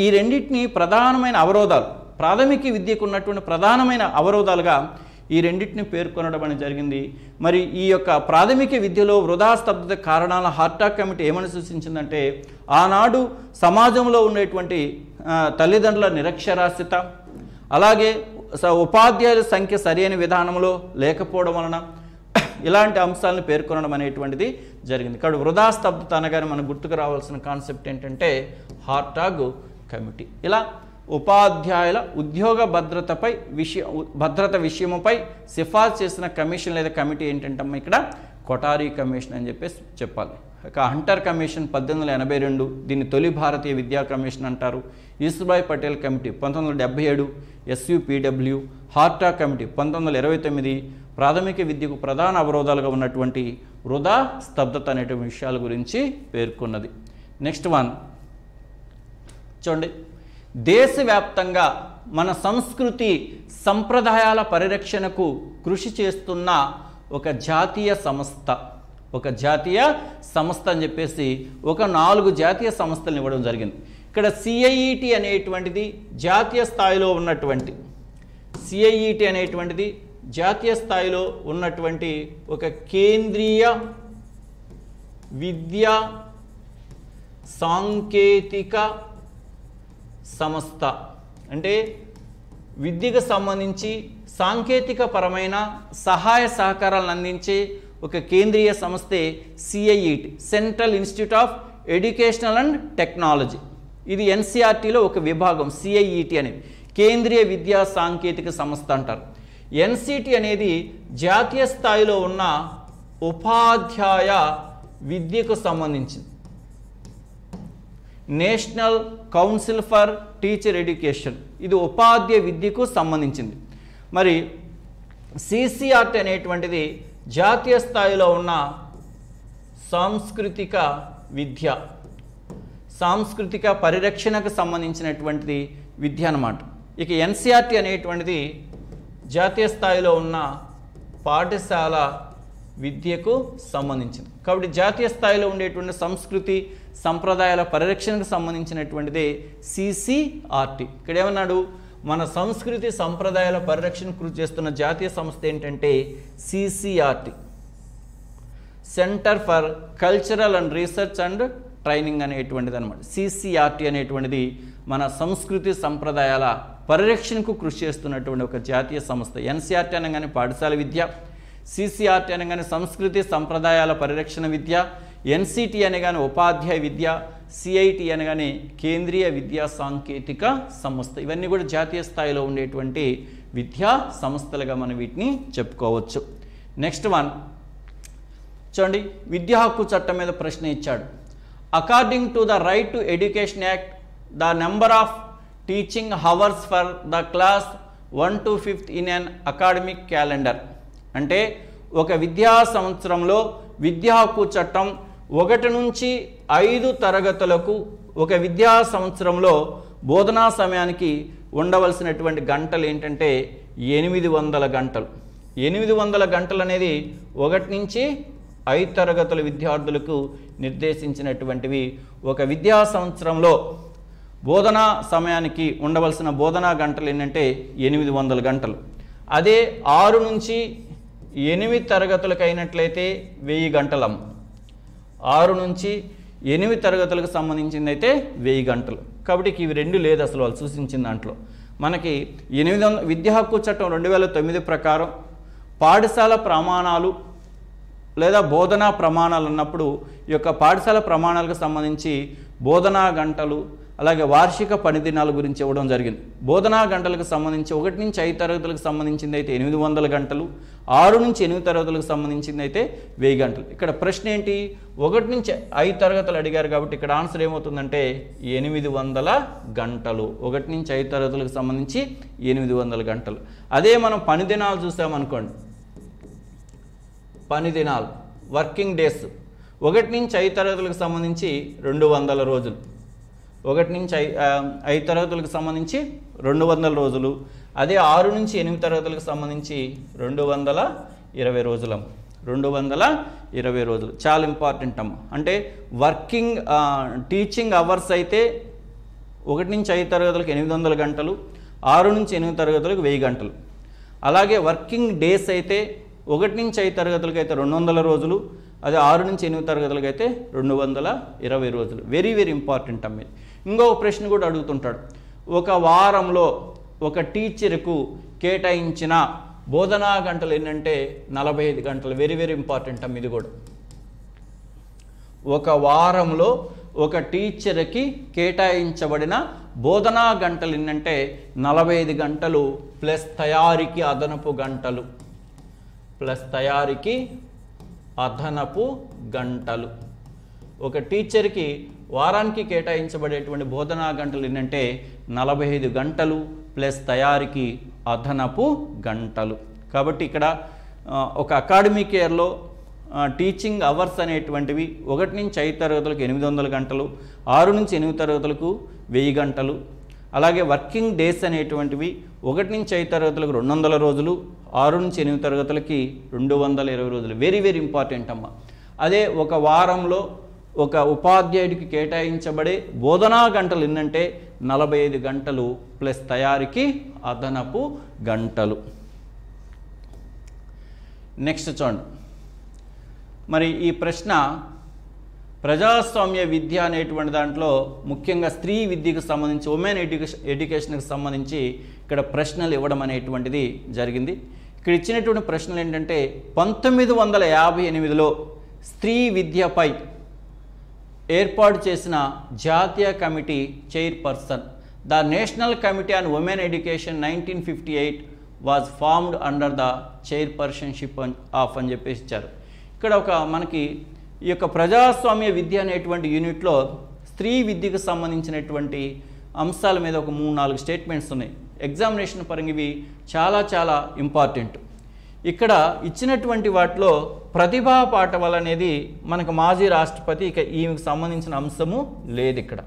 ఈ రెండింటిని ప్రధానమైన అవరోధాలు, ప్రాథమిక విద్యకు ఉన్నటువంటి ప్రధానమైన అవరోధాలుగా ఈ రెండింటిని పేర్కొనడం అనేది జరిగింది. మరి ఈ యొక్క ప్రాథమిక విద్యలో వృధా స్తబ్దత కారణాల హార్టాగ్ కమిటీ ఏమని సూచించిందంటే, ఆనాడు సమాజంలో ఉండేటువంటి తల్లిదండ్రుల నిరక్షరాస్యత, అలాగే ఉపాధ్యాయుల సంఖ్య సరైన విధానంలో లేకపోవడం వలన ఇలాంటి అంశాలను పేర్కొనడం అనేటువంటిది జరిగింది. ఇక్కడ వృధా స్తబ్దత అనగానే మనకు గుర్తుకు రావాల్సిన కాన్సెప్ట్ ఏంటంటే హార్టాగ్ కమిటీ. ఇలా ఉపాధ్యాయుల ఉద్యోగ భద్రత విషయముపై సిఫార్సు చేసిన కమిషన్ లేదా కమిటీ ఏంటంటమ్మా ఇక్కడ కొఠారి కమిషన్ అని చెప్పేసి చెప్పాలి. ఇక హంటర్ కమిషన్ 1882, దీన్ని తొలి భారతీయ విద్యా కమిషన్ అంటారు. Yusufbhai Patel committee 1977, SUPW. Hartog committee 1929 ప్రాథమిక విద్యకు ప్రధాన అవరోధాలుగా ఉన్నటువంటి వృధా స్తబ్దత అనేటువంటి విషయాల గురించి పేర్కొన్నది. నెక్స్ట్ వన్ చూడండి, దేశవ్యాప్తంగా మన సంస్కృతి సంప్రదాయాల పరిరక్షణకు కృషి చేస్తున్న ఒక జాతీయ సంస్థ అని చెప్పేసి ఒక 4 జాతీయ సంస్థలను ఇవ్వడం జరిగింది. ఇక్కడ CIET అనేటువంటిది జాతీయ స్థాయిలో ఉన్నటువంటి ఒక కేంద్రీయ విద్యా సాంకేతిక సంస్థ. అంటే విద్యకు సంబంధించి సాంకేతిక పరమైన సహాయ సహకారాలను అందించే ఒక కేంద్రీయ సంస్థే CIET, central institute of educational and technology. ఇది NCERTలో ఒక విభాగం. CIET అనేది కేంద్రీయ విద్యా సాంకేతిక సంస్థ అంటారు. NCT అనేది జాతీయ స్థాయిలో ఉన్న ఉపాధ్యాయ విద్యకు సంబంధించింది. National council for teacher education, ఇది ఉపాధ్యాయ విద్యకు సంబంధించింది. మరి CCRT అనేటువంటిది జాతీయ స్థాయిలో ఉన్న సాంస్కృతిక పరిరక్షణకు సంబంధించినటువంటిది విద్య అన్నమాట. ఇక NCERT అనేటువంటిది జాతీయ స్థాయిలో ఉన్న పాఠశాల విద్యకు సంబంధించింది. కాబట్టి జాతీయ స్థాయిలో ఉండేటువంటి సంస్కృతి సంప్రదాయాల పరిరక్షణకు సంబంధించినటువంటిదే CCRT. ఇక్కడ ఏమన్నాడు? మన సంస్కృతి సంప్రదాయాల పరిరక్షణ కృషి చేస్తున్న జాతీయ సంస్థ ఏంటంటే CCRT, centre for cultural and research and training అనేటువంటిది అనమాట. CCRT అనేటువంటిది మన సంస్కృతి సంప్రదాయాల పరిరక్షణకు కృషి చేస్తున్నటువంటి ఒక జాతీయ సంస్థ. NCERT అనగానే పాఠశాల విద్య, CCRT అనగానే సంస్కృతి సంప్రదాయాల పరిరక్షణ విద్య, NCT అనగానే ఉపాధ్యాయ విద్య, CIT అనగానే కేంద్రీయ విద్యా సాంకేతిక సంస్థ. ఇవన్నీ కూడా జాతీయ స్థాయిలో ఉండేటువంటి విద్యా సంస్థలుగా మనం వీటిని చెప్పుకోవచ్చు. నెక్స్ట్ వన్ చూడండి, విద్యా హక్కు చట్టం మీద ప్రశ్న ఇచ్చాడు. According to the right to education act, the number of teaching hours for the class 1 to 5th in an academic calendar. అంటే ఒక విద్యా సంవత్సరంలో విద్యా హక్కు చట్టం 1 నుంచి 5 తరగతులకు ఒక విద్యా సంవత్సరంలో బోధనా సమయానికి ఉండవలసినటువంటి గంటలు ఏంటంటే 800 గంటలు. 800 గంటలు అనేది 1 నుంచి 5 తరగతుల విద్యార్థులకు నిర్దేశించినటువంటివి. ఒక విద్యా సంవత్సరంలో బోధనా సమయానికి ఉండవలసిన బోధనా గంటలు ఏంటంటే 800 గంటలు. అదే 6 నుంచి 8 తరగతులకు అయినట్లయితే 1000 గంటలమ్మ. 6 నుంచి 8 తరగతులకు సంబంధించింది అయితే 1000 గంటలు. కాబట్టి ఇవి రెండు లేదు అసలు వాళ్ళు సూచించిన దాంట్లో. మనకి 800 విద్యా హక్కు చట్టం 2009 ప్రకారం పాఠశాల ప్రమాణాలు లేదా బోధనా ప్రమాణాలు అన్నప్పుడు ఈ యొక్క పాఠశాల ప్రమాణాలకు సంబంధించి బోధనా గంటలు అలాగే వార్షిక పని దినాల గురించి ఇవ్వడం జరిగింది. బోధనా గంటలకు సంబంధించి 1 నుంచి 5 తరగతులకు సంబంధించింది అయితే 800 గంటలు, 6 నుంచి 8 తరగతులకు సంబంధించింది అయితే 1000 గంటలు. ఇక్కడ ప్రశ్న ఏంటి, 1 నుంచి 5 తరగతులు అడిగారు కాబట్టి ఇక్కడ ఆన్సర్ ఏమవుతుందంటే 800 గంటలు. 1 నుంచి 5 తరగతులకు సంబంధించి 800 గంటలు. అదే మనం పని దినాలు చూసామనుకోండి, పని దినాలు వర్కింగ్ డేస్ 1 నుంచి 5 తరగతులకు సంబంధించి 200 రోజులు. 1 నుంచి 5 తరగతులకు సంబంధించి 200 రోజులు. అదే 6 నుంచి 8 తరగతులకు సంబంధించి 220 రోజులు. 220 రోజులు చాలా ఇంపార్టెంట్ అమ్మ. అంటే వర్కింగ్ టీచింగ్ అవర్స్ అయితే 1 నుంచి 5 తరగతులకు 800 గంటలు, 6 నుంచి 8 తరగతులకు 1000 గంటలు. అలాగే వర్కింగ్ డేస్ అయితే 1 నుంచి 5 తరగతులకు అయితే 200 రోజులు, అదే 6 నుంచి 8 తరగతులకు అయితే 220 రోజులు. వెరీ వెరీ ఇంపార్టెంట్ అమ్మ. ఇంకొక ప్రశ్న కూడా అడుగుతుంటాడు, ఒక వారంలో ఒక టీచర్కు కేటాయించిన బోధనా గంటలు ఏంటంటే 45 గంటలు. వెరీ వెరీ ఇంపార్టెంట్ అమ్మ ఇది కూడా. ఒక వారంలో ఒక టీచర్కి కేటాయించబడిన బోధనా గంటలు ఏంటంటే 45 గంటలు ప్లస్ తయారీకి అదనపు గంటలు. ఒక టీచర్కి వారానికి కేటాయించబడేటువంటి బోధనా గంటలు ఏంటంటే 45 గంటలు ప్లస్ తయారీకి అదనపు గంటలు. కాబట్టి ఇక్కడ ఒక అకాడమిక్ ఇయర్లో టీచింగ్ అవర్స్ అనేటువంటివి 1 నుంచి 5 తరగతులకు 800 గంటలు, 6 నుంచి 8 తరగతులకు 1000 గంటలు. అలాగే వర్కింగ్ డేస్ అనేటువంటివి 1 నుంచి 5 తరగతులకు 200 రోజులు, 6 నుంచి 8 తరగతులకి 220 రోజులు. వెరీ వెరీ ఇంపార్టెంట్ అమ్మ. అదే ఒక వారంలో ఒక ఉపాధ్యాయుడికి కేటాయించబడే బోధనా గంటలు ఏంటంటే 45 గంటలు ప్లస్ తయారీకి అదనపు గంటలు. నెక్స్ట్ చూడండి, మరి ఈ ప్రశ్న ప్రజాస్వామ్య విద్య అనేటువంటి దాంట్లో ముఖ్యంగా స్త్రీ విద్యకు సంబంధించి ఉమెన్ ఎడ్యుకేషన్కి సంబంధించి ఇక్కడ ప్రశ్నలు ఇవ్వడం అనేటువంటిది జరిగింది. ఇక్కడ ఇచ్చినటువంటి ప్రశ్నలు ఏంటంటే 1958లో స్త్రీ విద్యపై ఏర్పాటు చేసిన జాతీయ committee chairperson. The national committee on women education 1958 was formed under the chairpersonship of అని చెప్పేసి ఇచ్చారు. ఇక్కడ ఒక మనకి ఈ యొక్క ప్రజాస్వామ్య విద్య అనేటువంటి యూనిట్లో స్త్రీ విద్యకు సంబంధించినటువంటి అంశాల మీద ఒక 3-4 స్టేట్మెంట్స్ ఉన్నాయి. ఎగ్జామినేషన్ పరంగా ఇవి చాలా చాలా ఇంపార్టెంట్. ఇక్కడ ఇచ్చినటువంటి వాటిలో ప్రతిభా పాటవాల్ అనేది మనకు మాజీ రాష్ట్రపతి, ఇక ఈమెకు సంబంధించిన అంశము లేదు ఇక్కడ.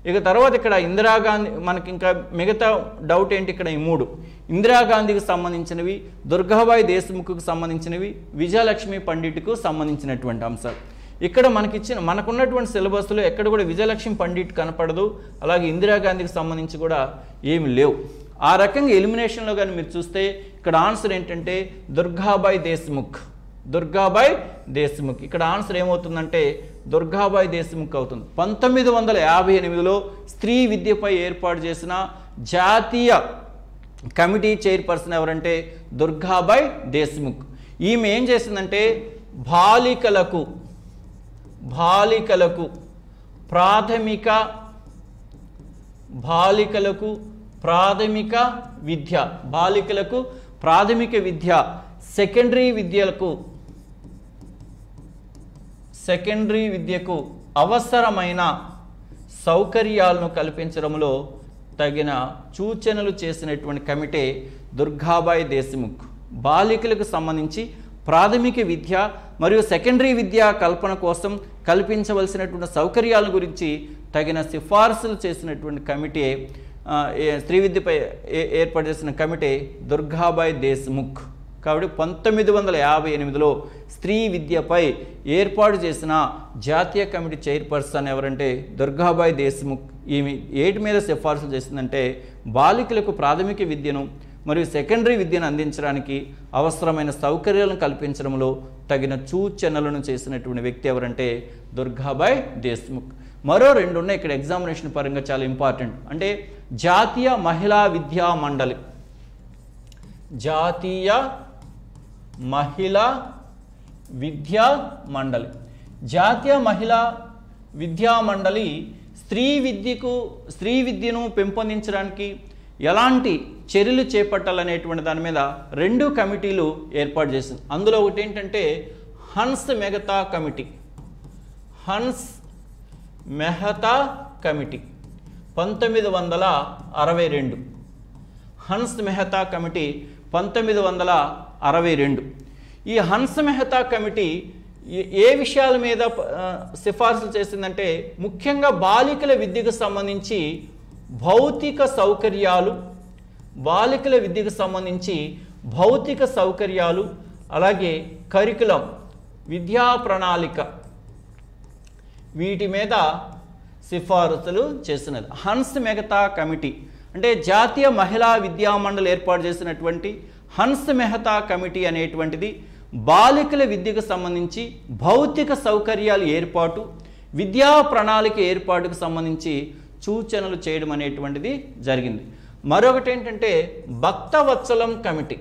ఇక తర్వాత ఇక్కడ ఇందిరాగాంధీ, మనకి ఇంకా మిగతా డౌట్ ఏంటి ఇక్కడ ఈ 3 ఇందిరాగాంధీకి సంబంధించినవి, దుర్గాబాయి దేశ్ముఖ్కు సంబంధించినవి, విజయలక్ష్మి పండిట్కు సంబంధించినటువంటి అంశాలు. ఇక్కడ మనకున్నటువంటి సిలబస్లో ఎక్కడ కూడా విజయలక్ష్మి పండిట్ కనపడదు, అలాగే ఇందిరాగాంధీకి సంబంధించి కూడా ఏమి లేవు. ఆ రకంగా ఎలిమినేషన్లో కానీ మీరు చూస్తే ఇక్కడ ఆన్సర్ ఏంటంటే దుర్గాబాయి దేశ్ముఖ్. ఇక్కడ ఆన్సర్ ఏమవుతుందంటే దుర్గాబాయి దేశ్ముఖ్ అవుతుంది. 1958లో స్త్రీ విద్యపై ఏర్పాటు చేసిన జాతీయ కమిటీ చైర్పర్సన్ ఎవరంటే దుర్గాబాయి దేశ్ముఖ్. ఈమె ఏం చేసిందంటే బాలికలకు ప్రాథమిక విద్య, సెకండరీ విద్యకు అవసరమైన సౌకర్యాలను కల్పించడంలో తగిన సూచనలు చేసినటువంటి కమిటీ దుర్గాబాయి దేశ్ముఖ్. బాలికలకు సంబంధించి ప్రాథమిక విద్య మరియు సెకండరీ విద్యా కల్పన కోసం కల్పించవలసినటువంటి సౌకర్యాల గురించి తగిన సిఫార్సులు చేసినటువంటి కమిటీ, స్త్రీ విద్యపై ఏర్పాటు చేసిన కమిటీ దుర్గాబాయి దేశ్ముఖ్. కాబట్టి 1958లో స్త్రీ విద్యపై ఏర్పాటు చేసిన జాతీయ కమిటీ చైర్పర్సన్ ఎవరంటే దుర్గాబాయి దేశ్ముఖ్. ఈమె ఏటి మీద సిఫార్సులు చేసిందంటే బాలికలకు ప్రాథమిక విద్యను మరియు సెకండరీ విద్యను అందించడానికి అవసరమైన సౌకర్యాలను కల్పించడంలో తగిన సూచనలను చేసినటువంటి వ్యక్తి ఎవరంటే దుర్గాబాయ్ దేశ్ముఖ్. మరో రెండు ఉన్నాయి ఇక్కడ ఎగ్జామినేషన్ పరంగా చాలా ఇంపార్టెంట్. అంటే జాతీయ మహిళా విద్యా మండలి, జాతీయ మహిళా విద్యా మండలి. జాతీయ మహిళా విద్యా మండలి స్త్రీ విద్యను పెంపొందించడానికి ఎలాంటి చర్యలు చేపట్టాలనేటువంటి దాని మీద 2 కమిటీలు ఏర్పాటు చేసింది. అందులో ఒకటి ఏంటంటే Hans Mehta committee. Hans Mehta committee 1962. Hans Mehta committee 1962. ఈ హన్స్ మెహతా కమిటీ ఏ విషయాల మీద సిఫార్సులు చేసిందంటే ముఖ్యంగా బాలికల విద్యకు సంబంధించి భౌతిక సౌకర్యాలు, అలాగే కరికులం, విద్యా ప్రణాళిక, వీటి మీద సిఫారసులు చేసినది హన్స్ మెహతా కమిటీ. అంటే జాతీయ మహిళా విద్యా మండలి ఏర్పాటు చేసినటువంటి హన్స్ మెహతా కమిటీ అనేటువంటిది బాలికల విద్యకు సంబంధించి భౌతిక సౌకర్యాల ఏర్పాటు, విద్యా ప్రణాళిక ఏర్పాటుకు సంబంధించి సూచనలు చేయడం అనేటువంటిది జరిగింది. మరొకటి ఏంటంటే Bhaktavatsalam committee.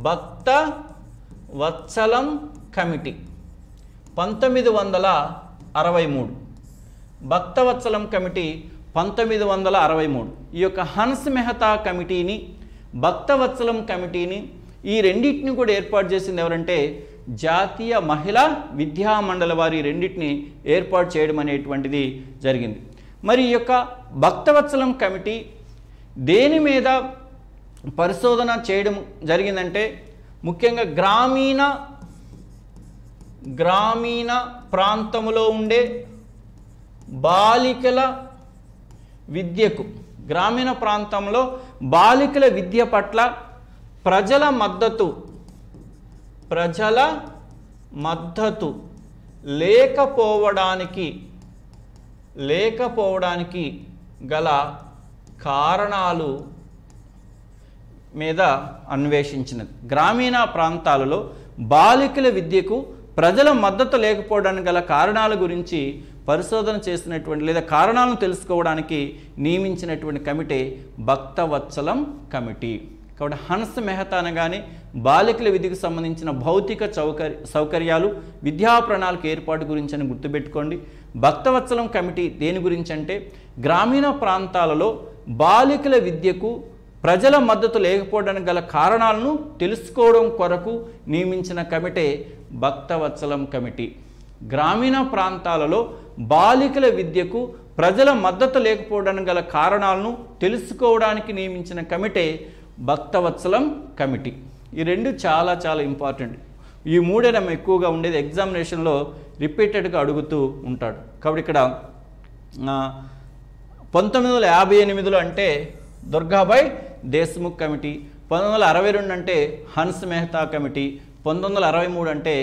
Bhaktavatsalam committee 1963. Bhaktavatsalam committee 1963. ఈ యొక్క హన్స్ మెహతా కమిటీని, భక్తవత్సలం కమిటీని, ఈ రెండింటిని కూడా ఏర్పాటు చేసింది ఎవరంటే జాతీయ మహిళా విద్యా మండలి వారి రెండింటిని ఏర్పాటు చేయడం అనేటువంటిది జరిగింది. మరి ఈ యొక్క భక్తవత్సలం కమిటీ దేని మీద పరిశోధన చేయడం జరిగిందంటే ముఖ్యంగా గ్రామీణ ప్రాంతంలో ఉండే బాలికల విద్యకు, గ్రామీణ ప్రాంతంలో బాలికల విద్య పట్ల ప్రజల మద్దతు లేకపోవడానికి గల కారణాలు మీద అన్వేషించినది. గ్రామీణ ప్రాంతాలలో బాలికల విద్యకు ప్రజల మద్దతు లేకపోవడానికి గల కారణాల గురించి పరిశోధన చేసినటువంటి లేదా కారణాలను తెలుసుకోవడానికి నియమించినటువంటి కమిటీ భక్తవత్సలం కమిటీ. కాబట్టి హన్స్ మెహతా అనగానే బాలికల విద్యకు సంబంధించిన భౌతిక సౌకర్యాలు, విద్యా ప్రణాళిక ఏర్పాటు గురించి అని గుర్తుపెట్టుకోండి. భక్తవత్సలం కమిటీ దేని గురించి అంటే గ్రామీణ ప్రాంతాలలో బాలికల విద్యకు ప్రజల మద్దతు లేకపోవడానికి గల కారణాలను తెలుసుకోవడం కొరకు నియమించిన కమిటీ భక్తవత్సలం కమిటీ. గ్రామీణ ప్రాంతాలలో బాలికల విద్యకు ప్రజల మద్దతు లేకపోవడానికి గల కారణాలను తెలుసుకోవడానికి నియమించిన కమిటీ భక్తవత్సలం కమిటీ. ఈ రెండు చాలా చాలా ఇంపార్టెంట్. ఈ మూడేనా ఎక్కువగా ఉండేది, ఎగ్జామినేషన్లో రిపీటెడ్గా అడుగుతూ ఉంటాడు. కాబట్టి ఇక్కడ 1958లో అంటే దుర్గాబాయ్ దేశ్ముఖ్ కమిటీ, 1962 అంటే హన్స్ మెహతా కమిటీ, 1963 అంటే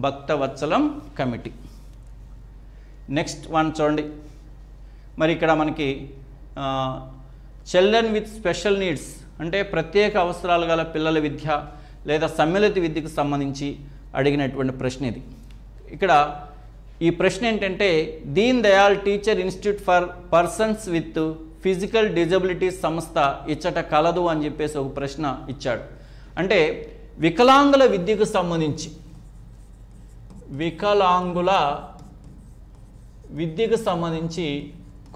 భక్తవత్సలం కమిటీ. నెక్స్ట్ వన్ చూడండి. మరి ఇక్కడ మనకి చిల్డ్రన్ విత్ స్పెషల్ నీడ్స్ అంటే ప్రత్యేక అవసరాలు గల పిల్లల విద్య లేదా సమ్మిళిత విద్యకు సంబంధించి అడిగినటువంటి ప్రశ్న ఇది. ఇక్కడ ఈ ప్రశ్న ఏంటంటే Deen Dayal teacher institute for persons with physical disabilities సంస్థ ఇచ్చట కలదు అని చెప్పేసి ఒక ప్రశ్న ఇచ్చాడు. అంటే వికలాంగుల విద్యకు సంబంధించి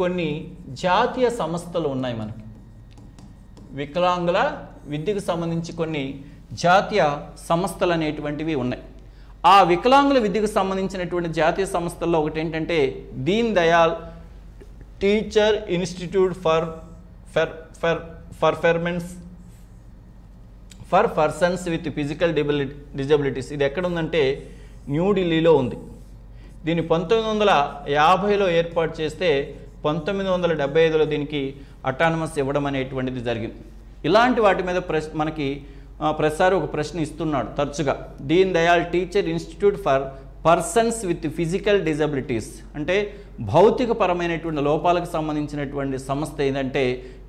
కొన్ని జాతీయ సంస్థలు ఉన్నాయి మనకి. వికలాంగుల విద్యకు సంబంధించి కొన్ని జాతీయ సంస్థలు అనేటువంటివి ఉన్నాయి. ఆ వికలాంగుల విద్యకు సంబంధించినటువంటి జాతీయ సంస్థల్లో ఒకటి ఏంటంటే Deen Dayal teacher institute for persons with physical disabilities. ఇది ఎక్కడ ఉందంటే న్యూఢిల్లీలో ఉంది. దీన్ని 1950లో ఏర్పాటు చేస్తే 1975లో దీనికి అటానమస్ ఇవ్వడం అనేటువంటిది జరిగింది. ఇలాంటి వాటి మీద మనకి ప్రతిసారి ఒక ప్రశ్న ఇస్తున్నాడు తరచుగా. Deen Dayal teacher institute for persons with physical disabilities అంటే భౌతికపరమైనటువంటి లోపాలకు సంబంధించినటువంటి సంస్థ ఏదంటే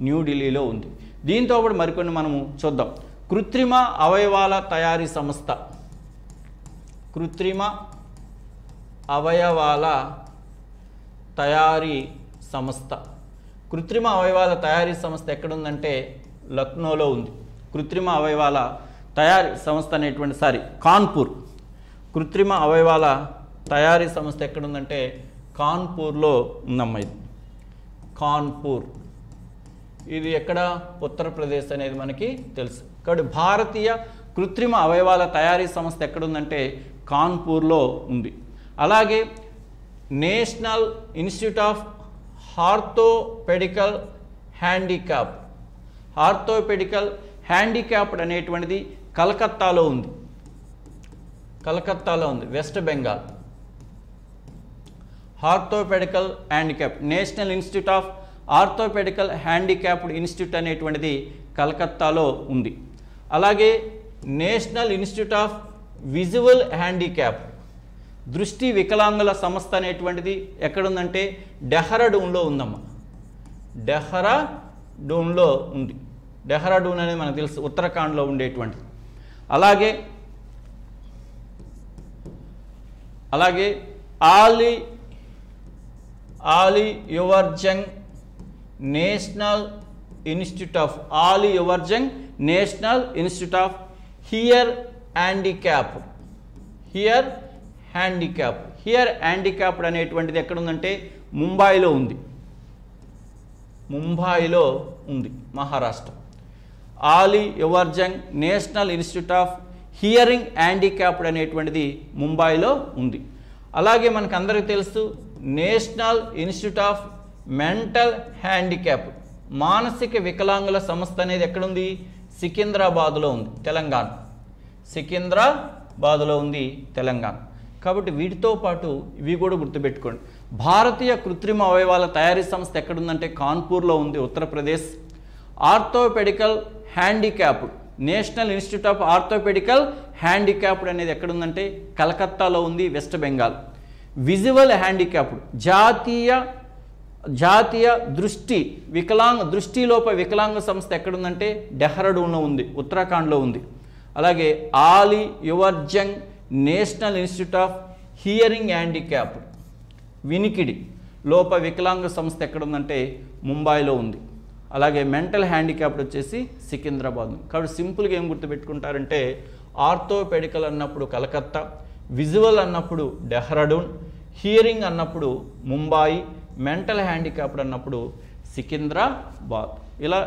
న్యూఢిల్లీలో ఉంది. దీంతో పాటు మరికొన్ని మనము చూద్దాం. కృత్రిమ అవయవాల తయారీ సంస్థ, కృత్రిమ అవయవాల తయారీ సంస్థ, కృత్రిమ అవయవాల తయారీ సంస్థ ఎక్కడుందంటే లక్నోలో ఉంది. కృత్రిమ అవయవాల తయారీ సంస్థ అనేటువంటి కాన్పూర్, కృత్రిమ అవయవాల తయారీ సంస్థ ఎక్కడుందంటే కాన్పూర్లో ఉందమ్మా. ఇది కాన్పూర్, ఇది ఎక్కడ? ఉత్తరప్రదేశ్ అనేది మనకి తెలుసు. కాబట్టి భారతీయ కృత్రిమ అవయవాల తయారీ సంస్థ ఎక్కడుందంటే కాన్పూర్లో ఉంది. అలాగే national institute of orthopaedical handicap, orthopaedical handicapped అనేటువంటిది కలకత్తాలో ఉంది. కలకత్తాలో ఉంది, west Bengal. Orthopaedical handicap, national institute of orthopaedical handicapped institute అనేటువంటిది కలకత్తాలో ఉంది. అలాగే national institute of visual handicap, దృష్టి వికలాంగుల సంస్థ అనేటువంటిది ఎక్కడుందంటే డెహ్రాడూన్లో ఉందమ్మా. డెహ్రాడూన్లో ఉంది. డెహ్రాడూన్ అనేది మనకు తెలుసు, ఉత్తరాఖండ్లో ఉండేటువంటిది. అలాగే ఆలి యువర్జంగ్ national institute of national institute of here handicapped అనేటువంటిది ఎక్కడుందంటే ముంబైలో ఉంది. మహారాష్ట్ర. ఆలి యువర్జంగ్ national institute of hearing handicapped అనేటువంటిది ముంబైలో ఉంది. అలాగే మనకు అందరికీ తెలుసు national institute of mental handicap, మానసిక వికలాంగుల సంస్థ అనేది ఎక్కడుంది? సికింద్రాబాద్లో ఉంది, తెలంగాణ. సికింద్రాబాద్లో ఉంది, తెలంగాణ. కాబట్టి వీటితో పాటు ఇవి కూడా గుర్తుపెట్టుకోండి. భారతీయ కృత్రిమ అవయవాల తయారీ సంస్థ ఎక్కడుందంటే కాన్పూర్లో ఉంది, Uttar Pradesh. Orthopaedical handicapped, national institute of orthopaedical handicapped అనేది ఎక్కడుందంటే కలకత్తాలో ఉంది, వెస్ట్ బెంగాల్. విజువల్ హ్యాండిక్యాప్డ్, జాతీయ దృష్టిలోప వికలాంగ సంస్థ ఎక్కడుందంటే డెహ్రాడూన్లో ఉంది, ఉత్తరాఖండ్లో ఉంది. అలాగే ఆలి యువర్జంగ్ national institute of hearing handicapped, వినికిడి లోప వికలాంగ సంస్థ ఎక్కడుందంటే ముంబైలో ఉంది. అలాగే మెంటల్ హ్యాండిక్యాప్డ్ వచ్చేసి సికింద్రాబాద్. కాబట్టి సింపుల్గా ఏం గుర్తుపెట్టుకుంటారంటే ఆర్థోపెడికల్ అన్నప్పుడు కలకత్తా, విజువల్ అన్నప్పుడు డెహ్రాడూన్, హియరింగ్ అన్నప్పుడు ముంబాయి, మెంటల్ హ్యాండిక్యాప్డ్ అన్నప్పుడు సికింద్రాబాద్. ఇలా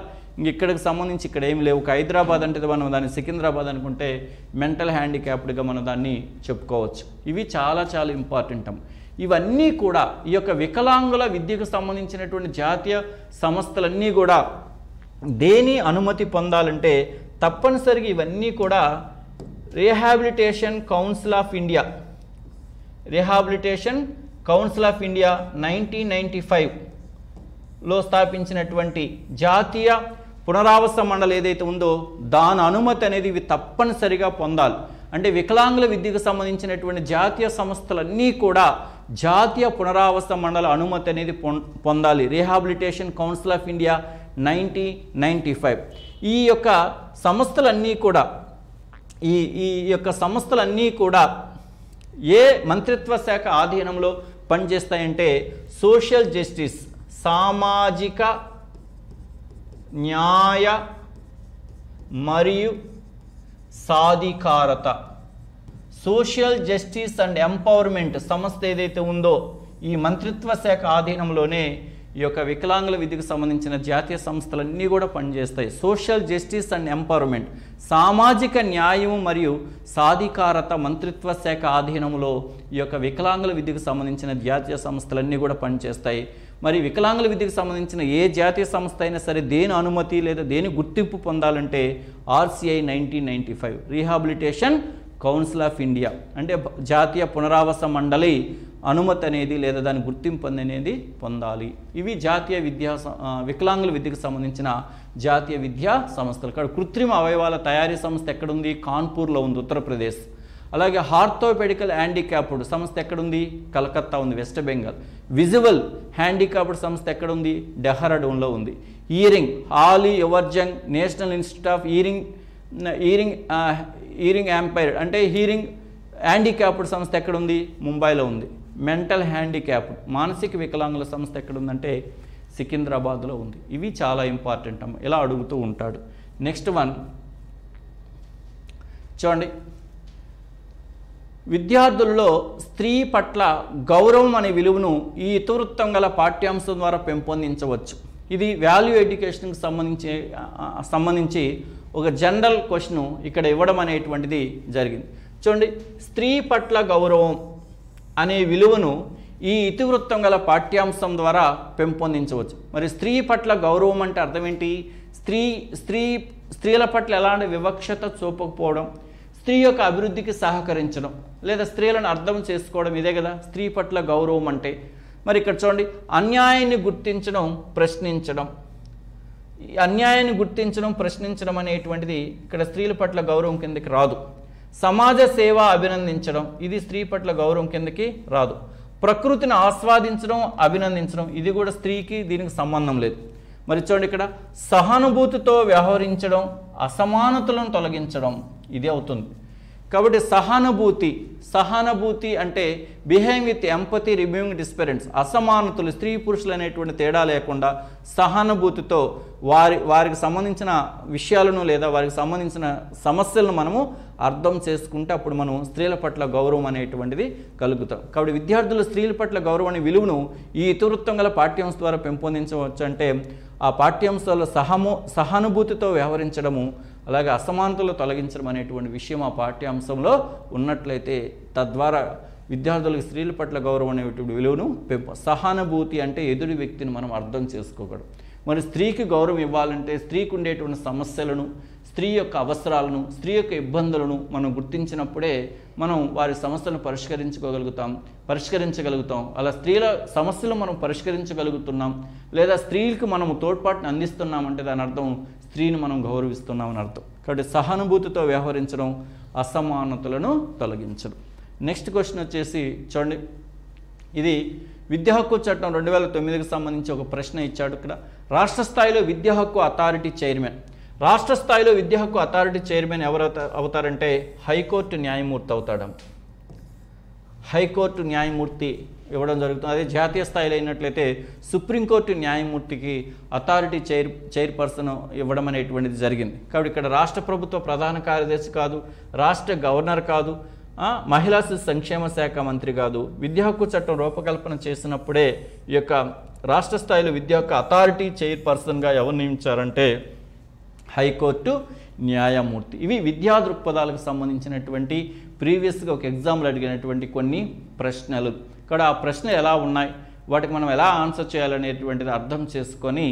ఇక్కడికి సంబంధించి ఇక్కడ ఏమి లేవు. హైదరాబాద్ అంటే మనం దాన్ని సికింద్రాబాద్ అనుకుంటే మెంటల్ హ్యాండిక్యాప్డ్గా మనం దాన్ని చెప్పుకోవచ్చు. ఇవి చాలా చాలా ఇంపార్టెంట్. ఇవన్నీ కూడా ఈ యొక్క వికలాంగుల విద్యకు సంబంధించినటువంటి జాతీయ సంస్థలన్నీ కూడా దేని అనుమతి పొందాలంటే తప్పనిసరిగా ఇవన్నీ కూడా రీహాబిలిటేషన్ కౌన్సిల్ ఆఫ్ ఇండియా 1995లో స్థాపించినటువంటి జాతీయ పునరావాస మండలి ఏదైతే ఉందో దాని అనుమతి అనేది ఇవి తప్పనిసరిగా పొందాలి. అంటే వికలాంగుల విద్యకు సంబంధించినటువంటి జాతీయ సంస్థలన్నీ కూడా జాతీయ పునరావాస మండలి అనుమతి అనేది పొందాలి. Rehabilitation council of India 1995. ఈ యొక్క సంస్థలన్నీ కూడా ఏ మంత్రిత్వ శాఖ ఆధీనంలో పనిచేస్తాయంటే సోషల్ జస్టిస్, సామాజిక న్యాయ మరియు సాధికారత, సోషల్ జస్టిస్ అండ్ ఎంపవర్మెంట్ సంస్థ ఏదైతే ఉందో ఈ మంత్రిత్వ శాఖ ఆధీనంలోనే ఈ యొక్క వికలాంగుల విద్యకు సంబంధించిన జాతీయ సంస్థలన్నీ కూడా పనిచేస్తాయి. సోషల్ జస్టిస్ అండ్ ఎంపవర్మెంట్, సామాజిక న్యాయం మరియు సాధికారత మంత్రిత్వ శాఖ ఆధీనంలో ఈ యొక్క వికలాంగుల విద్యకు సంబంధించిన జాతీయ సంస్థలన్నీ కూడా పనిచేస్తాయి. మరి వికలాంగుల విద్యకు సంబంధించిన ఏ జాతీయ సంస్థ అయినా సరే దేని అనుమతి లేదా దేని గుర్తింపు పొందాలంటే RCI 1995 rehabilitation council of India అంటే జాతీయ పునరావాస మండలి అనుమతి అనేది లేదా దాని గుర్తింపు అనేది పొందాలి. ఇవి జాతీయ వికలాంగుల విద్యకు సంబంధించిన జాతీయ విద్యా సంస్థలు. ఇక్కడ కృత్రిమ అవయవాల తయారీ సంస్థ ఎక్కడుంది? కాన్పూర్లో ఉంది, ఉత్తరప్రదేశ్. అలాగే హార్తోపెడికల్ హ్యాండిక్యాప్డ్ సంస్థ ఎక్కడుంది? కలకత్తా ఉంది, వెస్ట్ బెంగాల్. విజువల్ హ్యాండిక్యాప్డ్ సంస్థ ఎక్కడుంది? డెహ్రాడూన్లో ఉంది. Hearing Ali ఎవర్జంగ్ national institute of hearing ఎంపైర్డ్ అంటే హియరింగ్ హ్యాండిక్యాప్డ్ సంస్థ ఎక్కడుంది? ముంబైలో ఉంది. మెంటల్ హ్యాండిక్యాప్డ్ మానసిక వికలాంగుల సంస్థ ఎక్కడుందంటే సికింద్రాబాద్లో ఉంది. ఇవి చాలా ఇంపార్టెంట్ అమ్మ, ఇలా అడుగుతూ ఉంటాడు. నెక్స్ట్ వన్ చూడండి, విద్యార్థుల్లో స్త్రీ పట్ల గౌరవం అనే విలువను ఈ ఇతివృత్తం గల పాఠ్యాంశం ద్వారా పెంపొందించవచ్చు. ఇది వాల్యూ ఎడ్యుకేషన్కి సంబంధించి ఒక జనరల్ క్వశ్చన్ ఇక్కడ ఇవ్వడం అనేటువంటిది జరిగింది. చూడండి, స్త్రీ పట్ల గౌరవం అనే విలువను ఈ ఇతివృత్తం గల పాఠ్యాంశం ద్వారా పెంపొందించవచ్చు. మరి స్త్రీ పట్ల గౌరవం అంటే అర్థం ఏంటి? స్త్రీల పట్ల ఎలాంటి వివక్షత చూపకపోవడం, స్త్రీ యొక్క అభివృద్ధికి సహకరించడం లేదా స్త్రీలను అర్థం చేసుకోవడం, ఇదే కదా స్త్రీ పట్ల గౌరవం అంటే. మరి ఇక్కడ చూడండి, అన్యాయాన్ని గుర్తించడం, ప్రశ్నించడం. ఈ అన్యాయాన్ని గుర్తించడం, ప్రశ్నించడం అనేటువంటిది ఇక్కడ స్త్రీల పట్ల గౌరవం కిందకి రాదు. సమాజ సేవ అభినందించడం, ఇది స్త్రీ పట్ల గౌరవం కిందకి రాదు. ప్రకృతిని ఆస్వాదించడం, అభినందించడం, ఇది కూడా స్త్రీకి దీనికి సంబంధం లేదు. మరి చూడండి, ఇక్కడ సహానుభూతితో వ్యవహరించడం, అసమానతలను తొలగించడం, ఇది అవుతుంది. కాబట్టి సహానుభూతి అంటే బిహేవ్ విత్ ఎంపతి రిమూవింగ్ డిస్పెరెన్స్, అసమానతలు స్త్రీ పురుషులు అనేటువంటి తేడా లేకుండా సహానుభూతితో వారికి సంబంధించిన విషయాలను లేదా వారికి సంబంధించిన సమస్యలను మనము అర్థం చేసుకుంటే అప్పుడు మనం స్త్రీల పట్ల గౌరవం అనేటువంటిది కలుగుతాం. కాబట్టి విద్యార్థులు స్త్రీల పట్ల గౌరవం అనే విలువను ఈ ఇతివృత్తం గల పాఠ్యాంశం ద్వారా పెంపొందించవచ్చు. అంటే ఆ పాఠ్యాంశాల్లో సహానుభూతితో వ్యవహరించడము, అలాగే అసమానతలు తొలగించడం అనేటువంటి విషయం ఆ పాఠ్యాంశంలో ఉన్నట్లయితే తద్వారా విద్యార్థులకు స్త్రీల పట్ల గౌరవం అనేటువంటి విలువను సహానుభూతి అంటే ఎదుటి వ్యక్తిని మనం అర్థం చేసుకోగలం. మరి స్త్రీకి గౌరవం ఇవ్వాలంటే స్త్రీకి ఉండేటువంటి సమస్యలను, స్త్రీ యొక్క అవసరాలను, స్త్రీ యొక్క ఇబ్బందులను మనం గుర్తించినప్పుడే మనం వారి సమస్యలను పరిష్కరించగలుగుతాం. అలా స్త్రీల సమస్యలు మనం పరిష్కరించగలుగుతున్నాం లేదా స్త్రీలకు మనము తోడ్పాటును అందిస్తున్నామంటే దాని అర్థం స్త్రీని మనం గౌరవిస్తున్నామని అర్థం. కాబట్టి సహానుభూతితో వ్యవహరించడం, అసమానతలను తొలగించడం. నెక్స్ట్ క్వశ్చన్ వచ్చేసి చూడండి, ఇది విద్యా హక్కు చట్టం 2009కి సంబంధించి ఒక ప్రశ్న ఇచ్చాడు. ఇక్కడ రాష్ట్ర స్థాయిలో విద్యా హక్కు అథారిటీ చైర్మన్, రాష్ట్ర స్థాయిలో విద్యా హక్కు అథారిటీ చైర్మన్ ఎవరు అవుతారంటే హైకోర్టు న్యాయమూర్తి అవుతాడు. హైకోర్టు న్యాయమూర్తి ఇవ్వడం జరుగుతుంది. అదే జాతీయ స్థాయిలో అయినట్లయితే సుప్రీంకోర్టు న్యాయమూర్తికి అథారిటీ చైర్పర్సన్ ఇవ్వడం అనేటువంటిది జరిగింది. కాబట్టి ఇక్కడ రాష్ట్ర ప్రభుత్వ ప్రధాన కార్యదర్శి కాదు, రాష్ట్ర గవర్నర్ కాదు, మహిళా శిశు సంక్షేమ శాఖ మంత్రి కాదు. విద్యా హక్కు చట్టం రూపకల్పన చేసినప్పుడే ఈ యొక్క రాష్ట్ర స్థాయిలో విద్యా హక్కు అథారిటీ చైర్పర్సన్గా ఎవరు నియమించారంటే హైకోర్టు న్యాయమూర్తి. ఇవి విద్యా దృక్పథాలకు సంబంధించినటువంటి ప్రీవియస్గా ఒక ఎగ్జామ్లో అడిగినటువంటి కొన్ని ప్రశ్నలు. ఇక్కడ ఆ ప్రశ్నలు ఎలా ఉన్నాయి, వాటికి మనం ఎలా ఆన్సర్ చేయాలనేటువంటిది అర్థం చేసుకొని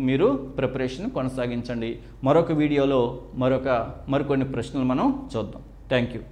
మీరు ప్రిపరేషన్ కొనసాగించండి. మరొక వీడియోలో మరికొన్ని ప్రశ్నలు మనం చూద్దాం. Thank you.